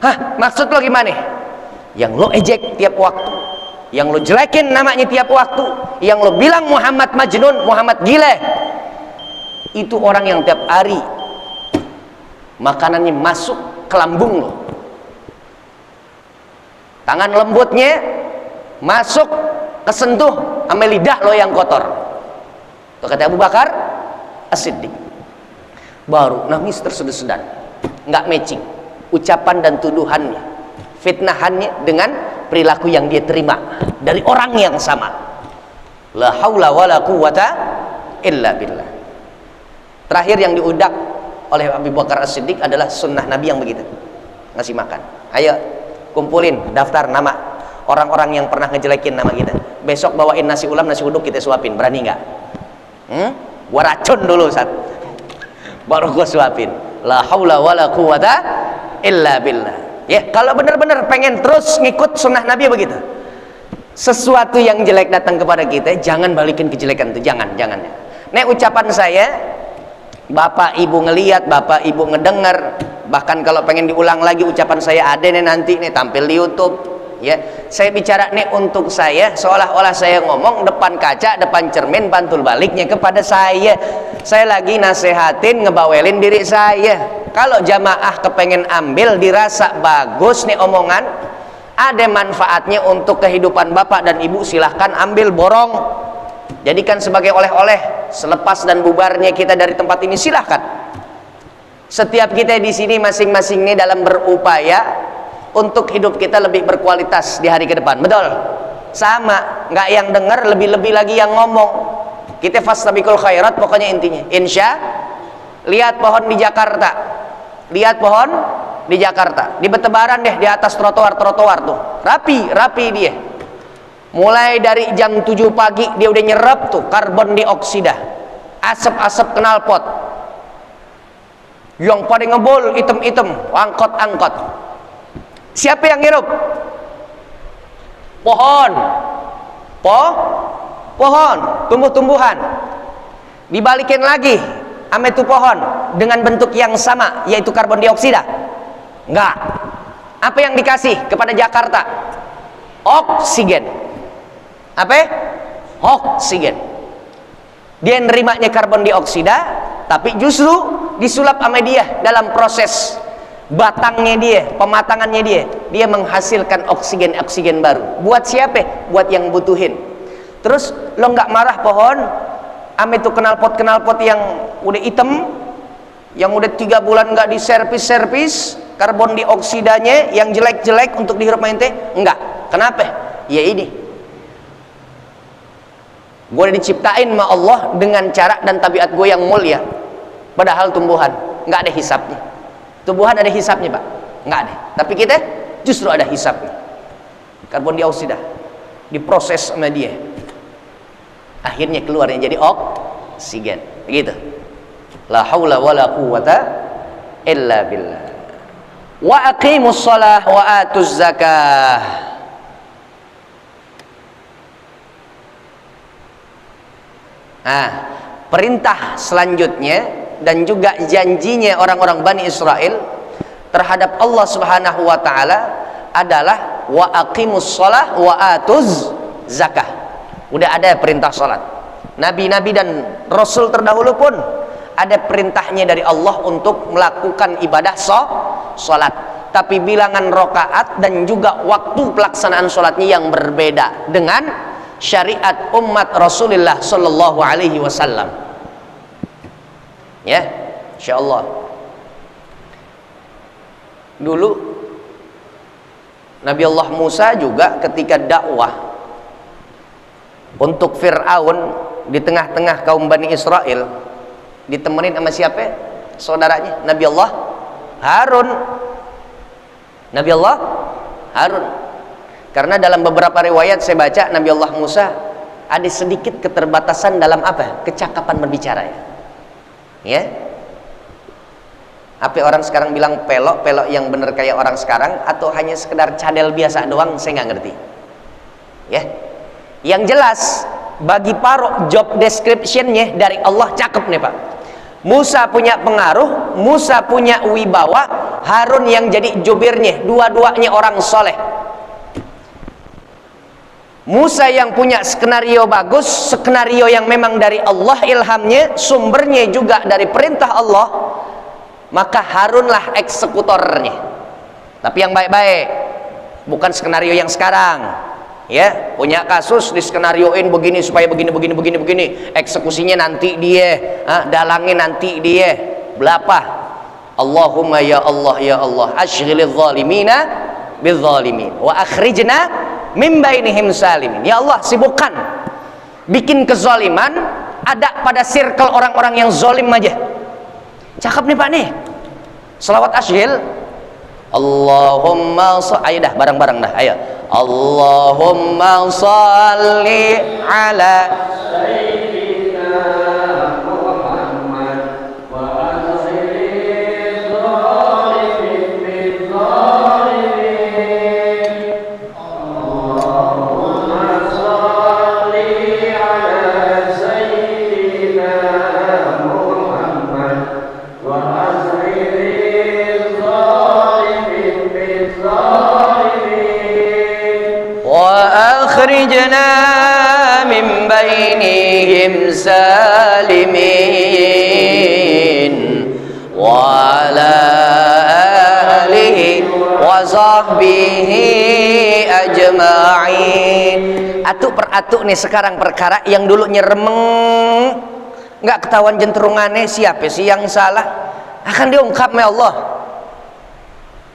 Hah, maksud lo gimana? Yang lo ejek tiap waktu, yang lo jelekin namanya tiap waktu, yang lo bilang Muhammad Majnun, Muhammad gile, itu orang yang tiap hari makanannya masuk ke lambung lo, tangan lembutnya masuk kesentuh sama lidah lo yang kotor. Itu kata Abu Bakar As-Siddiq. Baru nangis terseduh-sedan, nggak matching ucapan dan tuduhannya, fitnahannya dengan perilaku yang dia terima dari orang yang sama. La haula wala quwata illa billah. Terakhir yang diudak oleh Abu Bakar As-Siddiq adalah sunnah Nabi yang begitu, ngasih makan. Ayo kumpulin daftar nama orang-orang yang pernah ngejelekin nama kita. Besok bawain nasi ulam, nasi uduk kita suapin. Berani nggak? Gua racun dulu saat baru gua suapin. La haula wala quwata illa billah. Ya, kalau benar-benar pengen terus ngikut sunnah Nabi begitu, sesuatu yang jelek datang kepada kita, jangan balikin kejelekan itu, jangan. Nek ucapan saya, Bapak Ibu ngeliat, Bapak Ibu ngedengar, bahkan kalau pengen diulang lagi ucapan saya ada nih nanti nih tampil di YouTube. Ya, saya bicara nih untuk saya, seolah-olah saya ngomong depan kaca, depan cermin, pantul baliknya kepada saya. Saya lagi nasehatin, ngebawelin diri saya. Kalau jamaah kepengen ambil, dirasa bagus nih omongan, ada manfaatnya untuk kehidupan bapak dan ibu, silahkan ambil, borong. jadikan sebagai oleh-oleh selepas dan bubarnya kita dari tempat ini, silahkan. Setiap kita di sini masing-masing ini dalam berupaya untuk hidup kita lebih berkualitas di hari ke depan, betul? Sama, nggak yang dengar, lebih-lebih lagi yang ngomong. Kita fastabiqul khairat, pokoknya intinya. Insya, lihat pohon di Jakarta, lihat pohon di Jakarta, di bertebaran deh di atas trotoar tuh, rapi dia. Mulai dari jam 7 pagi dia udah nyerap tuh karbon dioksida, asap-asap knalpot. Yang pada ngebul item-item, angkot-angkot. Siapa yang ngirup? Pohon, pohon, tumbuh-tumbuhan. Dibalikin lagi sama itu pohon dengan bentuk yang sama, yaitu karbon dioksida. Enggak. Apa yang dikasih kepada Jakarta? Oksigen. Apa? Oksigen. Dia nerimanya karbon dioksida, tapi justru disulap sama dia dalam proses batangnya dia, pematangannya dia menghasilkan oksigen baru. Buat siapa? Buat yang butuhin. Terus lo nggak marah pohon sama itu knalpot yang udah hitam, yang udah 3 bulan nggak diservis karbon dioksidanya yang jelek-jelek untuk dihirup ente? Enggak. Kenapa? Ya ini, gue udah diciptain sama Allah dengan cara dan tabiat gue yang mulia. Padahal tumbuhan nggak ada hisapnya. Tumbuhan ada hisapnya, Pak? Nggak ada. Tapi kita justru ada hisapnya. Karbon dioksida diproses sama dia, akhirnya keluarnya jadi oksigen. Begitu. La haula wala quwata illa billah. Wa aqimus shalah wa atuz zakah. Perintah selanjutnya dan juga janjinya orang-orang Bani Israel terhadap Allah Subhanahu wa taala adalah wa aqimus shalah wa atuz zakah. Udah ada perintah salat. Nabi-nabi dan rasul terdahulu pun ada perintahnya dari Allah untuk melakukan ibadah salat. Tapi bilangan rakaat dan juga waktu pelaksanaan salatnya yang berbeda dengan syariat umat Rasulullah sallallahu alaihi wasallam. Ya, insyaallah. Dulu Nabi Allah Musa juga ketika dakwah untuk Fir'aun di tengah-tengah kaum Bani Israel, ditemenin sama siapa? Saudaranya Nabi Allah Harun. Nabi Allah Harun. Karena dalam beberapa riwayat saya baca Nabi Allah Musa ada sedikit keterbatasan dalam apa? Kecakapan berbicara ya. Ya. Apa orang sekarang bilang pelok yang bener kayak orang sekarang atau hanya sekedar cadel biasa doang, saya nggak ngerti. Ya. Yang jelas bagi Paro job description-nya dari Allah cakep nih, Pak. Musa punya pengaruh, Musa punya wibawa, Harun yang jadi jubirnya, dua-duanya orang soleh. Musa yang punya skenario bagus, skenario yang memang dari Allah ilhamnya, sumbernya juga dari perintah Allah, maka Harunlah eksekutornya. Tapi yang baik-baik, bukan skenario yang sekarang. Ya, punya kasus di skenarioin begini supaya begini, eksekusinya nanti dia, dalangnya nanti dia, belapa. Allahumma ya Allah, ashghilil zalimina bil zalimin wa akhrijna min bainihim salimin. Ya Allah, sibukkan bikin kezaliman ada pada circle orang-orang yang zalim aja. Cakep nih Pak nih. Selawat ashghil. Allahumma ayo dah bareng-bareng dah, ayo. Allahumma shalli ala sayyidina Muhammad wa azhiril zalimin bil zalimin. Allahumma shalli ala sayyidina Muhammad wa azhiril zalimin bil zalimin. وأخرجنا من بينهم سالمين وعلى آله وصحبه أجمعين atuk per atuk nih sekarang perkara yang dulu nyeremeng nggak ketahuan jenterungannya, siapa sih yang salah, akan diungkap oleh Allah,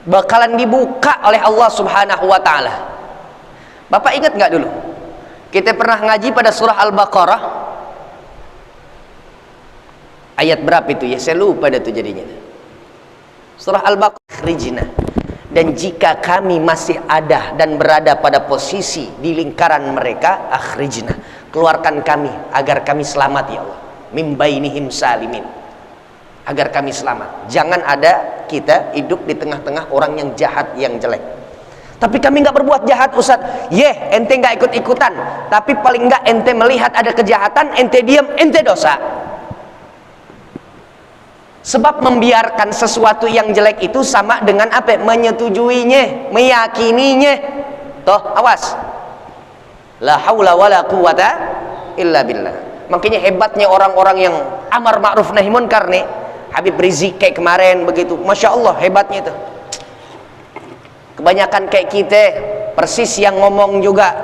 bakalan dibuka oleh Allah Subhanahu wa ta'ala. Bapak ingat nggak dulu kita pernah ngaji pada surah Al-Baqarah ayat berapa itu ya, saya lupa dah itu jadinya. Surah Al-Baqarah, rijna, dan jika kami masih ada dan berada pada posisi di lingkaran mereka, akhrijna, keluarkan kami agar kami selamat ya Allah, mim bainihim salimin, agar kami selamat. Jangan ada kita hidup di tengah-tengah orang yang jahat, yang jelek. Tapi kami nggak berbuat jahat Ustaz. Ente nggak ikut-ikutan, tapi paling nggak ente melihat ada kejahatan, ente diam, ente dosa. Sebab membiarkan sesuatu yang jelek itu sama dengan apa? Menyetujuinya, meyakininya. Toh, awas. La haula wala quwata illa billah. Makanya hebatnya orang-orang yang amar ma'ruf nahi munkar nih, Habib Rizik kayak kemarin begitu, Masya Allah hebatnya itu. Kebanyakan kayak kita persis yang ngomong juga,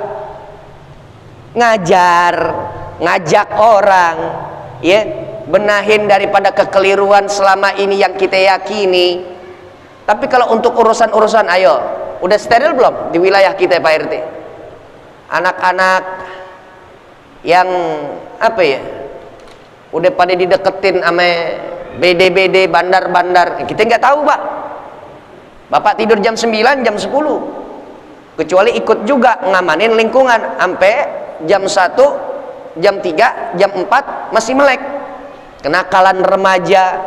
ngajar, ngajak orang, ya, benahin daripada kekeliruan selama ini yang kita yakini. Tapi kalau untuk urusan-urusan, ayo, udah steril belum di wilayah kita Pak RT? Anak-anak yang apa ya, udah pada dideketin sama BD-BD, bandar-bandar, kita nggak tahu Pak. Bapak tidur jam 9, jam 10, kecuali ikut juga ngamanin lingkungan sampai jam 1, jam 3, jam 4 masih melek. Kenakalan remaja.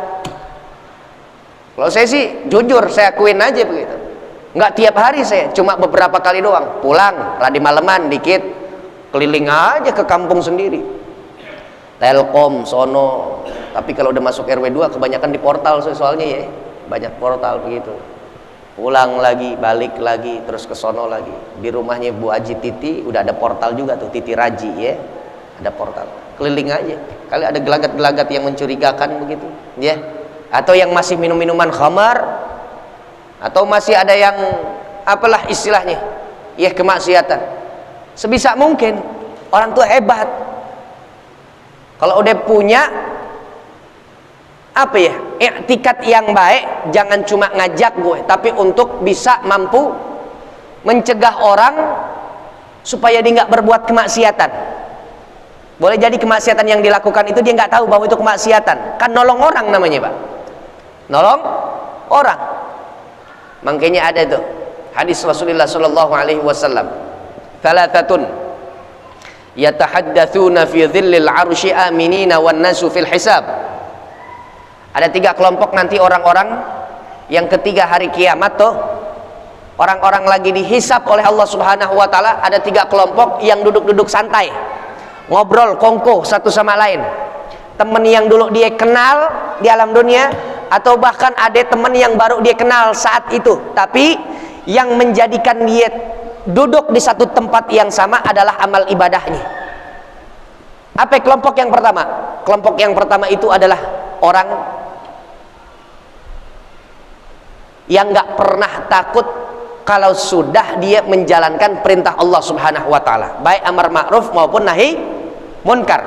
Kalau saya sih jujur, saya akuin aja begitu, nggak tiap hari, saya cuma beberapa kali doang, pulang radi maleman dikit, keliling aja ke kampung sendiri, Telkom sono. Tapi kalau udah masuk RW 2 kebanyakan di portal soalnya ya, banyak portal begitu. Pulang lagi, balik lagi, terus ke sono lagi. Di rumahnya Bu Haji Titi udah ada portal juga tuh, Titi Raji ya, ada portal. Keliling aja, kali ada gelagat-gelagat yang mencurigakan begitu ya, atau yang masih minum minuman khamar, atau masih ada yang apalah istilahnya ya, kemaksiatan. Sebisa mungkin orang tua hebat kalau udah punya apa ya, i'tikad yang baik, jangan cuma ngajak gue, tapi untuk bisa mampu mencegah orang supaya dia nggak berbuat kemaksiatan. Boleh jadi kemaksiatan yang dilakukan itu dia nggak tahu bahwa itu kemaksiatan, kan nolong orang namanya Pak, nolong orang. Makanya ada tuh hadis Rasulullah Shallallahu Alaihi Wasallam, thalathatun yatahaddatsuna fi dhillil arsy aminina wan nasu fil hisab. Ada 3 kelompok nanti orang-orang yang ketiga hari kiamat tuh, orang-orang lagi dihisab oleh Allah Subhanahu wa ta'ala. Ada 3 kelompok yang duduk-duduk santai, ngobrol kongko satu sama lain, temen yang dulu dia kenal di alam dunia, atau bahkan ada temen yang baru dia kenal saat itu, tapi yang menjadikan dia duduk di satu tempat yang sama adalah amal ibadahnya. Apa kelompok yang pertama? Kelompok yang pertama itu adalah orang yang nggak pernah takut kalau sudah dia menjalankan perintah Allah Subhanahu wa ta'ala, baik amar ma'ruf maupun nahi munkar.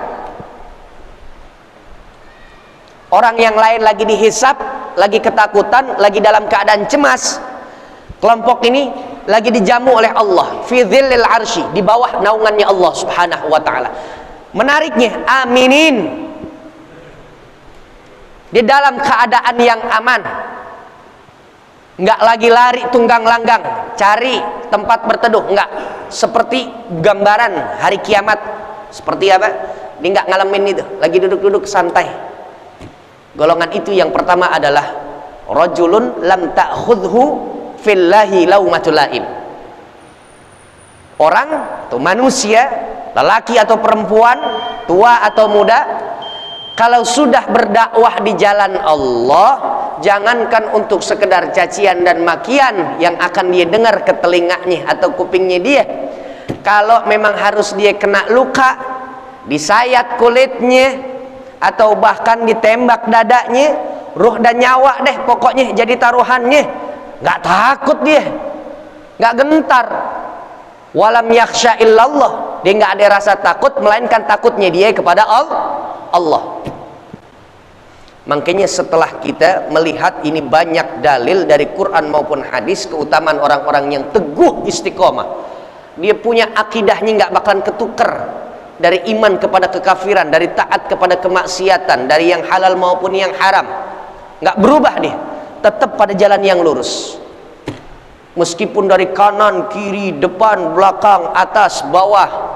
Orang yang lain lagi dihisab, lagi ketakutan, lagi dalam keadaan cemas. Kelompok ini lagi dijamu oleh Allah fi dhillil arsy, di bawah naungannya Allah Subhanahu wa ta'ala. Menariknya, aminin, di dalam keadaan yang aman, nggak lagi lari tunggang langgang cari tempat berteduh, nggak. Seperti gambaran hari kiamat seperti apa, dia nggak ngalamin itu, lagi duduk-duduk santai. Golongan itu yang pertama adalah rajulun lam ta'khudhu fillahi laumatul laim. Orang atau manusia, lelaki atau perempuan, tua atau muda, kalau sudah berdakwah di jalan Allah, jangankan untuk sekedar cacian dan makian yang akan dia dengar ke telinganya atau kupingnya dia, kalau memang harus dia kena luka, disayat kulitnya, atau bahkan ditembak dadanya, ruh dan nyawa deh pokoknya jadi taruhannya, nggak takut dia, nggak gentar. Walam yakhsha illallah, Dia nggak ada rasa takut, melainkan takutnya dia kepada Allah. Makanya setelah kita melihat ini banyak dalil dari Quran maupun hadis keutamaan orang-orang yang teguh istiqomah, dia punya akidahnya nggak bakalan ketuker dari iman kepada kekafiran, dari taat kepada kemaksiatan, dari yang halal maupun yang haram, nggak berubah dia, tetap pada jalan yang lurus. Meskipun dari kanan, kiri, depan, belakang, atas, bawah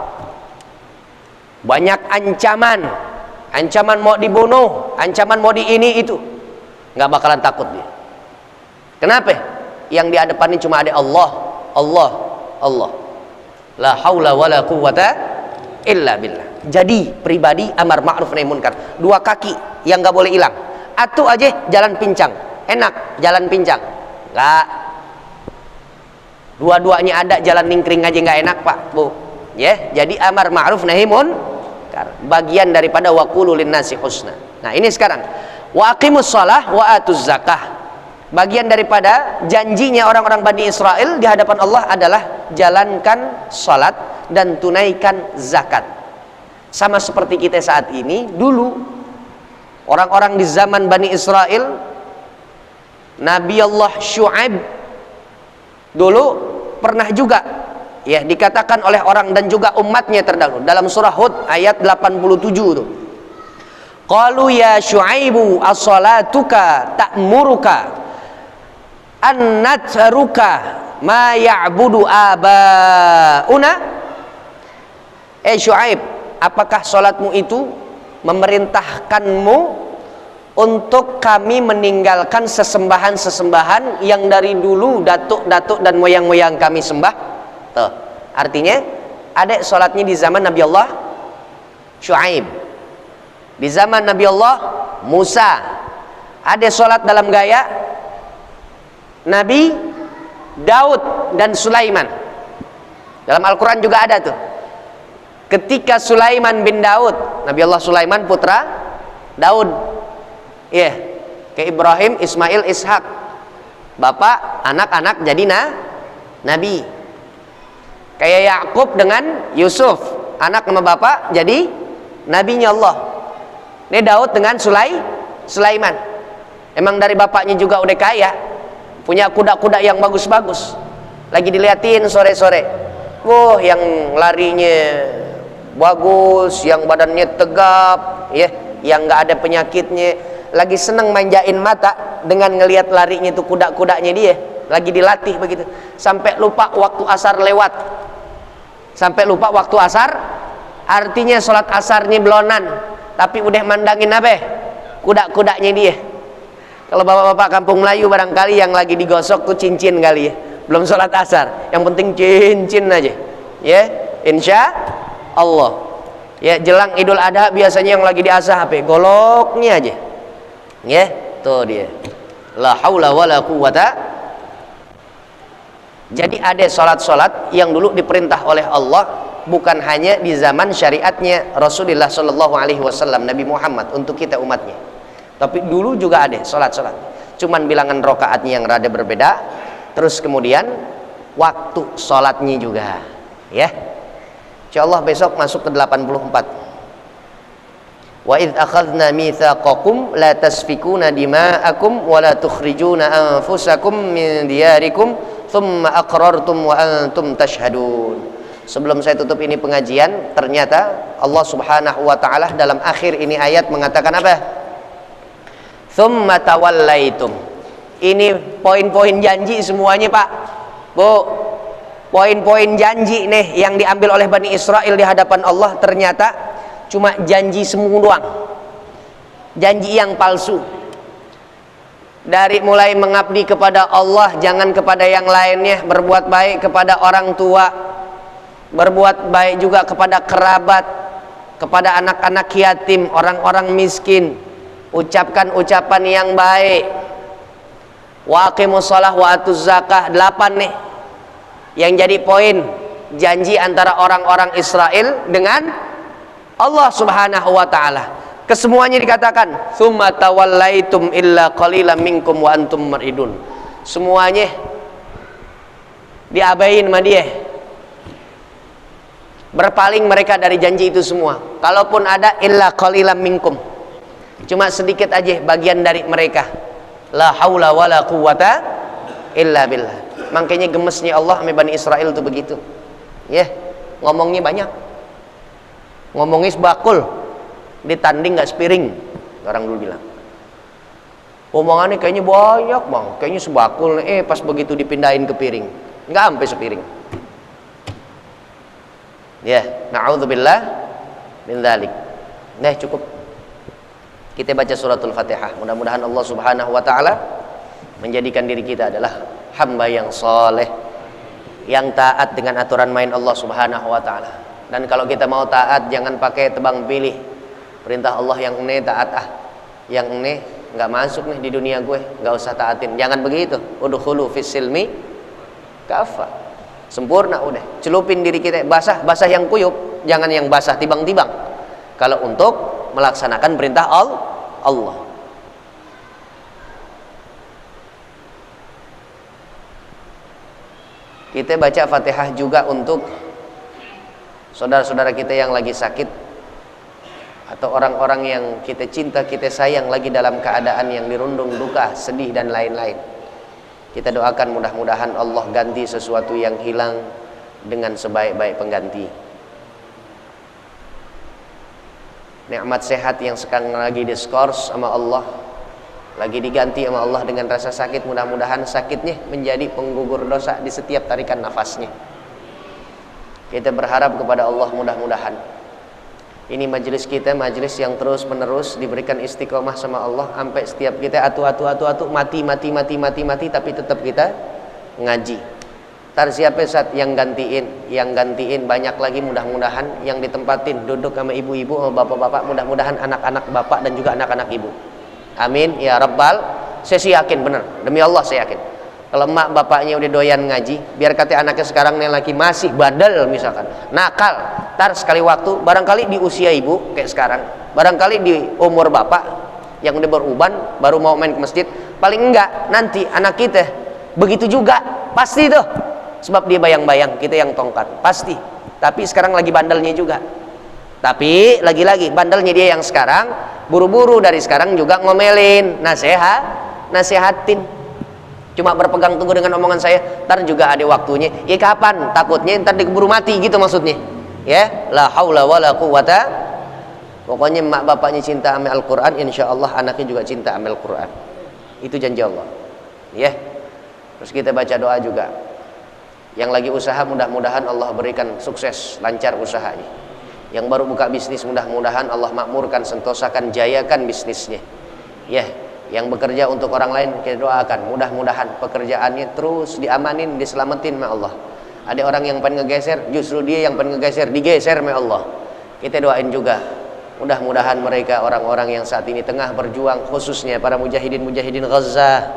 banyak ancaman, ancaman mau dibunuh, ancaman mau di ini itu, nggak bakalan takut dia. Kenapa? Yang di hadapan ini cuma ada Allah, Allah, Allah. La haula wala quwwata illa billah. Jadi pribadi amar ma'ruf nahi munkar, dua kaki yang nggak boleh hilang. Atu aja jalan pincang, enak jalan pincang, nggak. Dua-duanya ada, jalan ningkring aja nggak enak pak, bu. Ya, jadi amar ma'ruf nahi munkar, bagian daripada waqulu linnasi husna. Nah ini sekarang, wa aqimus shalah wa atuz zakah. Bagian daripada janjinya orang-orang Bani Israel di hadapan Allah adalah jalankan salat dan tunaikan zakat. Sama seperti kita saat ini, dulu orang-orang di zaman Bani Israel, Nabi Allah Syu'aib dulu pernah juga ya dikatakan oleh orang dan juga umatnya terdahulu dalam surah Hud ayat 87 itu. Qalu ya Syu'aibu as-salatuka ta'muruka an natruka ma ya'budu abauna. Syu'aib, apakah salatmu itu memerintahkanmu untuk kami meninggalkan sesembahan-sesembahan yang dari dulu datuk-datuk dan moyang-moyang kami sembah? Tuh, artinya ada salatnya di zaman Nabi Allah Syu'aib, di zaman Nabi Allah Musa ada salat dalam gaya Nabi Daud dan Sulaiman. Dalam Al-Quran juga ada tuh. Ketika Sulaiman bin Daud, Nabi Allah Sulaiman putra Daud, ya, ke Ibrahim, Ismail, Ishak, bapak, anak-anak jadi nabi. Kayak Yakub dengan Yusuf, anak sama bapak jadi nabinya Allah. Ini Daud dengan Sulaiman. Emang dari bapaknya juga udah kaya, punya kuda-kuda yang bagus-bagus. Lagi diliatin sore-sore, wah yang larinya bagus, yang badannya tegap, ya, yang nggak ada penyakitnya. Lagi seneng manjain mata dengan ngelihat larinya itu kuda-kudanya dia. Lagi dilatih begitu, sampai lupa waktu asar lewat. Sampai lupa waktu asar, artinya sholat asarnya belonan, tapi udah mandangin apa? Kuda-kudanya dia. Kalau bapak-bapak kampung Melayu barangkali yang lagi digosok tuh cincin kali ya, belum sholat asar, yang penting cincin aja, ya, insya Allah. Ya, jelang Idul Adha biasanya yang lagi diasah apa? Goloknya aja, ya, tuh dia. La haula wala quwwata. Jadi ada sholat-sholat yang dulu diperintah oleh Allah, bukan hanya di zaman syariatnya Rasulullah Shallallahu Alaihi Wasallam Nabi Muhammad untuk kita umatnya, tapi dulu juga ada sholat-sholat, cuman bilangan rokaatnya yang rada berbeda. Terus kemudian waktu sholatnya juga, ya. Insyaallah besok masuk ke 84. Wa idz akhadna mitsaqakum la tasfikuna dima'akum wa la tukhrijuna anfusakum min diyarikum thumma aqrartum wa antum tashhadun. Sebelum saya tutup ini pengajian, ternyata Allah Subhanahu wa taala dalam akhir ini ayat mengatakan apa? Thumma tawallaitum. Ini poin-poin janji semuanya, Pak. Bu. Poin-poin janji nih yang diambil oleh Bani Israel di hadapan Allah ternyata cuma janji semu doang. Janji yang palsu. Dari mulai mengabdi kepada Allah, jangan kepada yang lainnya, berbuat baik kepada orang tua, berbuat baik juga kepada kerabat, kepada anak-anak yatim, orang-orang miskin. Ucapkan ucapan yang baik. Wa aqimus shalah wa atuz zakah. 8 nih yang jadi poin janji antara orang-orang Israel dengan Allah Subhanahu wa taala. Kesemuanya dikatakan tsumma tawallaitum illa qalilan minkum wa antum muridun. Semuanya diabain sama dia. berpaling mereka dari janji itu semua. Kalaupun ada, illa qalilan minkum, cuma sedikit aja bagian dari mereka. La haula wala quwata illa billah. Makanya gemesnya Allah sama Bani Israel itu begitu. Ya, ngomongnya banyak, ngomongnya sebakul, ditanding nggak sepiring. Orang dulu bilang, omongannya kayaknya banyak bang, kayaknya sebakul. Pas begitu dipindahin ke piring, nggak sampai sepiring. Ya, na'udzubillah min dzalik. Nah, cukup. Kita baca suratul Fatihah. Mudah-mudahan Allah Subhanahu wa taala menjadikan diri kita adalah hamba yang soleh, yang taat dengan aturan main Allah Subhanahu wa taala. Dan kalau kita mau taat, jangan pakai tebang pilih. Perintah Allah yang ini taat, yang ini nggak masuk nih di dunia gue, nggak usah taatin. Jangan begitu. Udkhulu fis silmi kafa. Sempurna udah, celupin diri kita, basah yang kuyup, jangan yang basah tibang-tibang. Kalau untuk melaksanakan perintah Allah. Kita baca Fatihah juga untuk saudara-saudara kita yang lagi sakit, atau orang-orang yang kita cinta, kita sayang lagi dalam keadaan yang dirundung duka, sedih dan lain-lain. Kita doakan mudah-mudahan Allah ganti sesuatu yang hilang dengan sebaik-baik pengganti. Nikmat sehat yang sekarang lagi diskors sama Allah, lagi diganti sama Allah dengan rasa sakit, mudah-mudahan sakitnya menjadi penggugur dosa di setiap tarikan nafasnya. Kita berharap kepada Allah mudah-mudahan ini majelis kita, majelis yang terus menerus diberikan istiqomah sama Allah, sampai setiap kita atu mati, tapi tetap kita ngaji. Tar siapa saat yang gantiin banyak lagi, mudah-mudahan yang ditempatin duduk sama ibu-ibu, sama bapak-bapak, mudah-mudahan anak-anak bapak dan juga anak-anak ibu. Amin ya rabbal. Saya sih yakin bener, demi Allah saya yakin. Kalau emak bapaknya udah doyan ngaji, biar kata anaknya sekarang nih lagi masih bandel misalkan, nakal, tar sekali waktu, barangkali di usia ibu kayak sekarang, barangkali di umur bapak yang udah beruban baru mau main ke masjid, paling enggak nanti anak kita begitu juga pasti tuh, sebab dia bayang-bayang kita yang tongkat pasti. Tapi sekarang lagi bandelnya juga, tapi lagi-lagi bandelnya dia yang sekarang, buru-buru dari sekarang juga ngomelin, nasehatin. Cuma berpegang teguh dengan omongan saya, ntar juga ada waktunya. Ya kapan? Takutnya ntar dikeburu mati gitu maksudnya. Ya, la haula wala quwata. Pokoknya mak bapaknya cinta sama Al-Qur'an, insyaallah anaknya juga cinta sama Al-Qur'an. Itu janji Allah. Ya. Terus kita baca doa juga. Yang lagi usaha mudah-mudahan Allah berikan sukses, lancar usahanya. Yang baru buka bisnis mudah-mudahan Allah makmurkan, sentosakan, jayakan bisnisnya. Ya. Yang bekerja untuk orang lain kita doakan mudah-mudahan pekerjaannya terus diamanin, diselamatin sama Allah. Ada orang yang pengen ngegeser, justru dia yang pengen ngegeser, digeser sama Allah. Kita doain juga mudah-mudahan mereka orang-orang yang saat ini tengah berjuang, khususnya para mujahidin Gaza,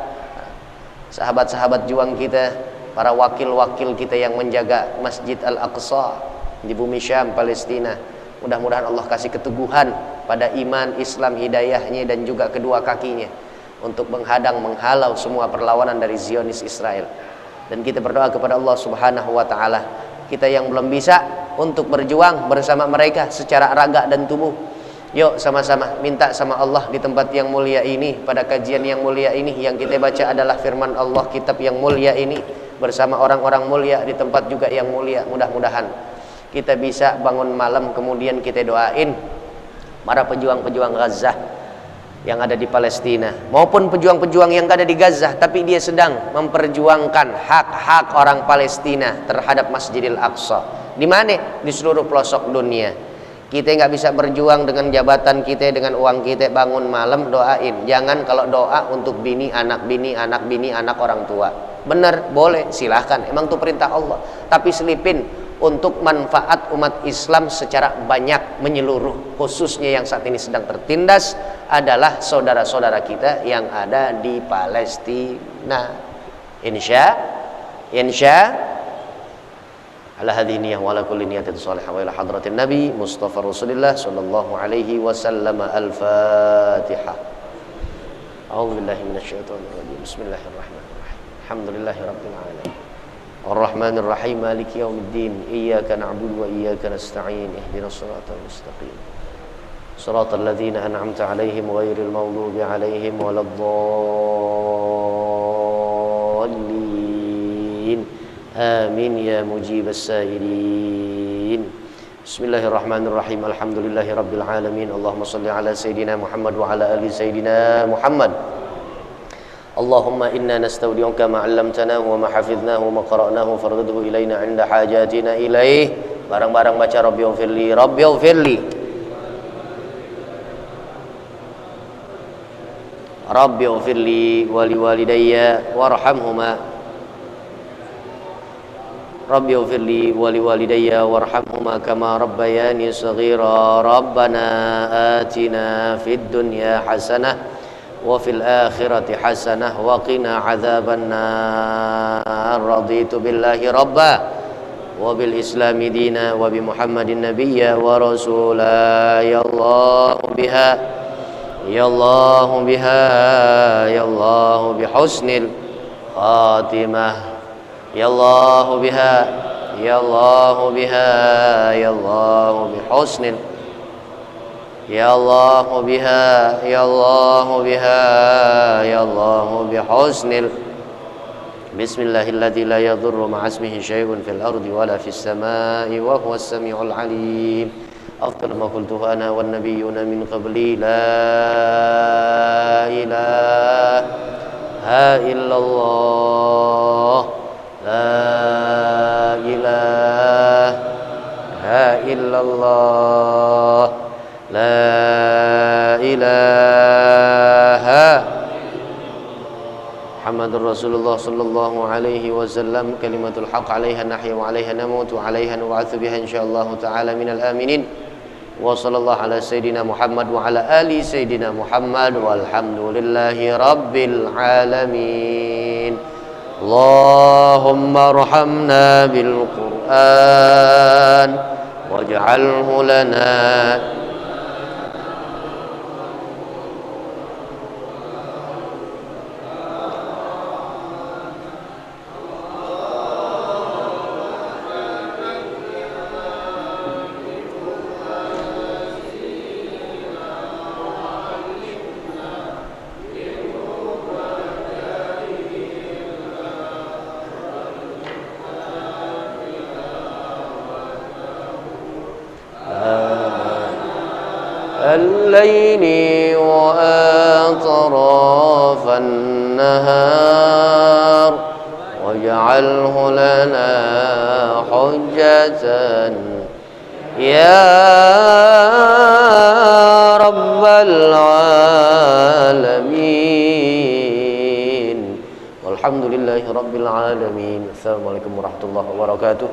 sahabat-sahabat juang kita, para wakil-wakil kita yang menjaga Masjid Al-Aqsa di bumi Syam, Palestina. Mudah-mudahan Allah kasih keteguhan pada iman, Islam, hidayahnya dan juga kedua kakinya untuk menghadang, menghalau semua perlawanan dari Zionis Israel. Dan kita berdoa kepada Allah Subhanahu wa taala, kita yang belum bisa untuk berjuang bersama mereka secara raga dan tubuh, yuk sama-sama minta sama Allah di tempat yang mulia ini, pada kajian yang mulia ini. Yang kita baca adalah firman Allah, kitab yang mulia ini, bersama orang-orang mulia di tempat juga yang mulia. Mudah-mudahan kita bisa bangun malam kemudian kita doain para pejuang-pejuang Gaza yang ada di Palestina, maupun pejuang-pejuang yang ada di Gaza tapi dia sedang memperjuangkan hak-hak orang Palestina terhadap Masjidil Aqsa. Di mana? Di seluruh pelosok dunia. Kita nggak bisa berjuang dengan jabatan kita, dengan uang kita. Bangun malam doain. Jangan kalau doa untuk bini, anak orang tua. Bener, boleh, silahkan. Emang itu perintah Allah. Tapi selipin untuk manfaat umat Islam secara banyak menyeluruh, khususnya yang saat ini sedang tertindas adalah saudara-saudara kita yang ada di Palestina. Insya ala hadhihi niyyah wa ala kulli niyatin shalihah wa ila hadratin nabi Mustafa Rasulillah sallallahu alaihi wasallam. Al-Fatihah. A'udzu billahi minasyaitonir rajim. Bismillahirrahmanirrahim. Alhamdulillahirabbil alamin. Ar-Rahmanir Rahim, Maliki Yaumiddin. Iyyaka na'budu wa iyyaka nasta'in. Ihdinas siratal mustaqim. Shiratal ladzina an'amta 'alaihim ghairil maghdubi 'alaihim waladdallin. Amin ya mujibas sa'ilin. Bismillahirrahmanirrahim. Alhamdulillahi rabbil alamin. Allahumma shalli ala sayidina Muhammad wa ala ali sayidina Muhammad. Allahumma inna nastaudi'uka ma 'allamtana wa ma hafidnahu wa ma qara'nahu fardudhu ilaina 'inda hajatina ilaih. Barang-barang baca Rabbighfirli, Rabbighfirli. Rabbighfirli wa liwalidayya warhamhuma. Rabbighfirli wa liwalidayya warhamhuma kama rabbayani shaghira. Rabbana atina fid dunya hasanah wa fil akhirati hasanah wa qina adzabannar. Raditu billahi rabba wa bil islami dina wa bi Muhammadin nabiyya wa rasula. Ya Allah biha, ya Allah biha, ya Allah bi husnil khatimah. Ya Allah biha, ya Allah biha, ya Allah bi husnil. Ya Allah biha, ya Allah biha, ya Allah bi husnil. Bismillahilladzi la yadurru ma'a ismihi syai'un fil ardi wala fis samai wa huwas samiul alim. Afdalu ma qultuhu ana wan nabiyyuna min qabli. La ilaha illallah, la ilaha illallah, la ilaha. Muhammadur Rasulullah sallallahu alaihi wasallam. Kalimatul haq 'alaiha nahya wa 'alaiha namutu wa 'alaiha nub'atsu biha insyaallah ta'ala minal aminin. Wa sallallahu ala sayidina Muhammad wa ala ali sayidina Muhammad walhamdulillahi rabbil alamin. Allahumma arhamna bil Qur'an waj'alhu lana الليل وأطراف النهار واجعله لنا حجة يا رب العالمين. والحمد لله رب العالمين. السلام عليكم ورحمة الله وبركاته.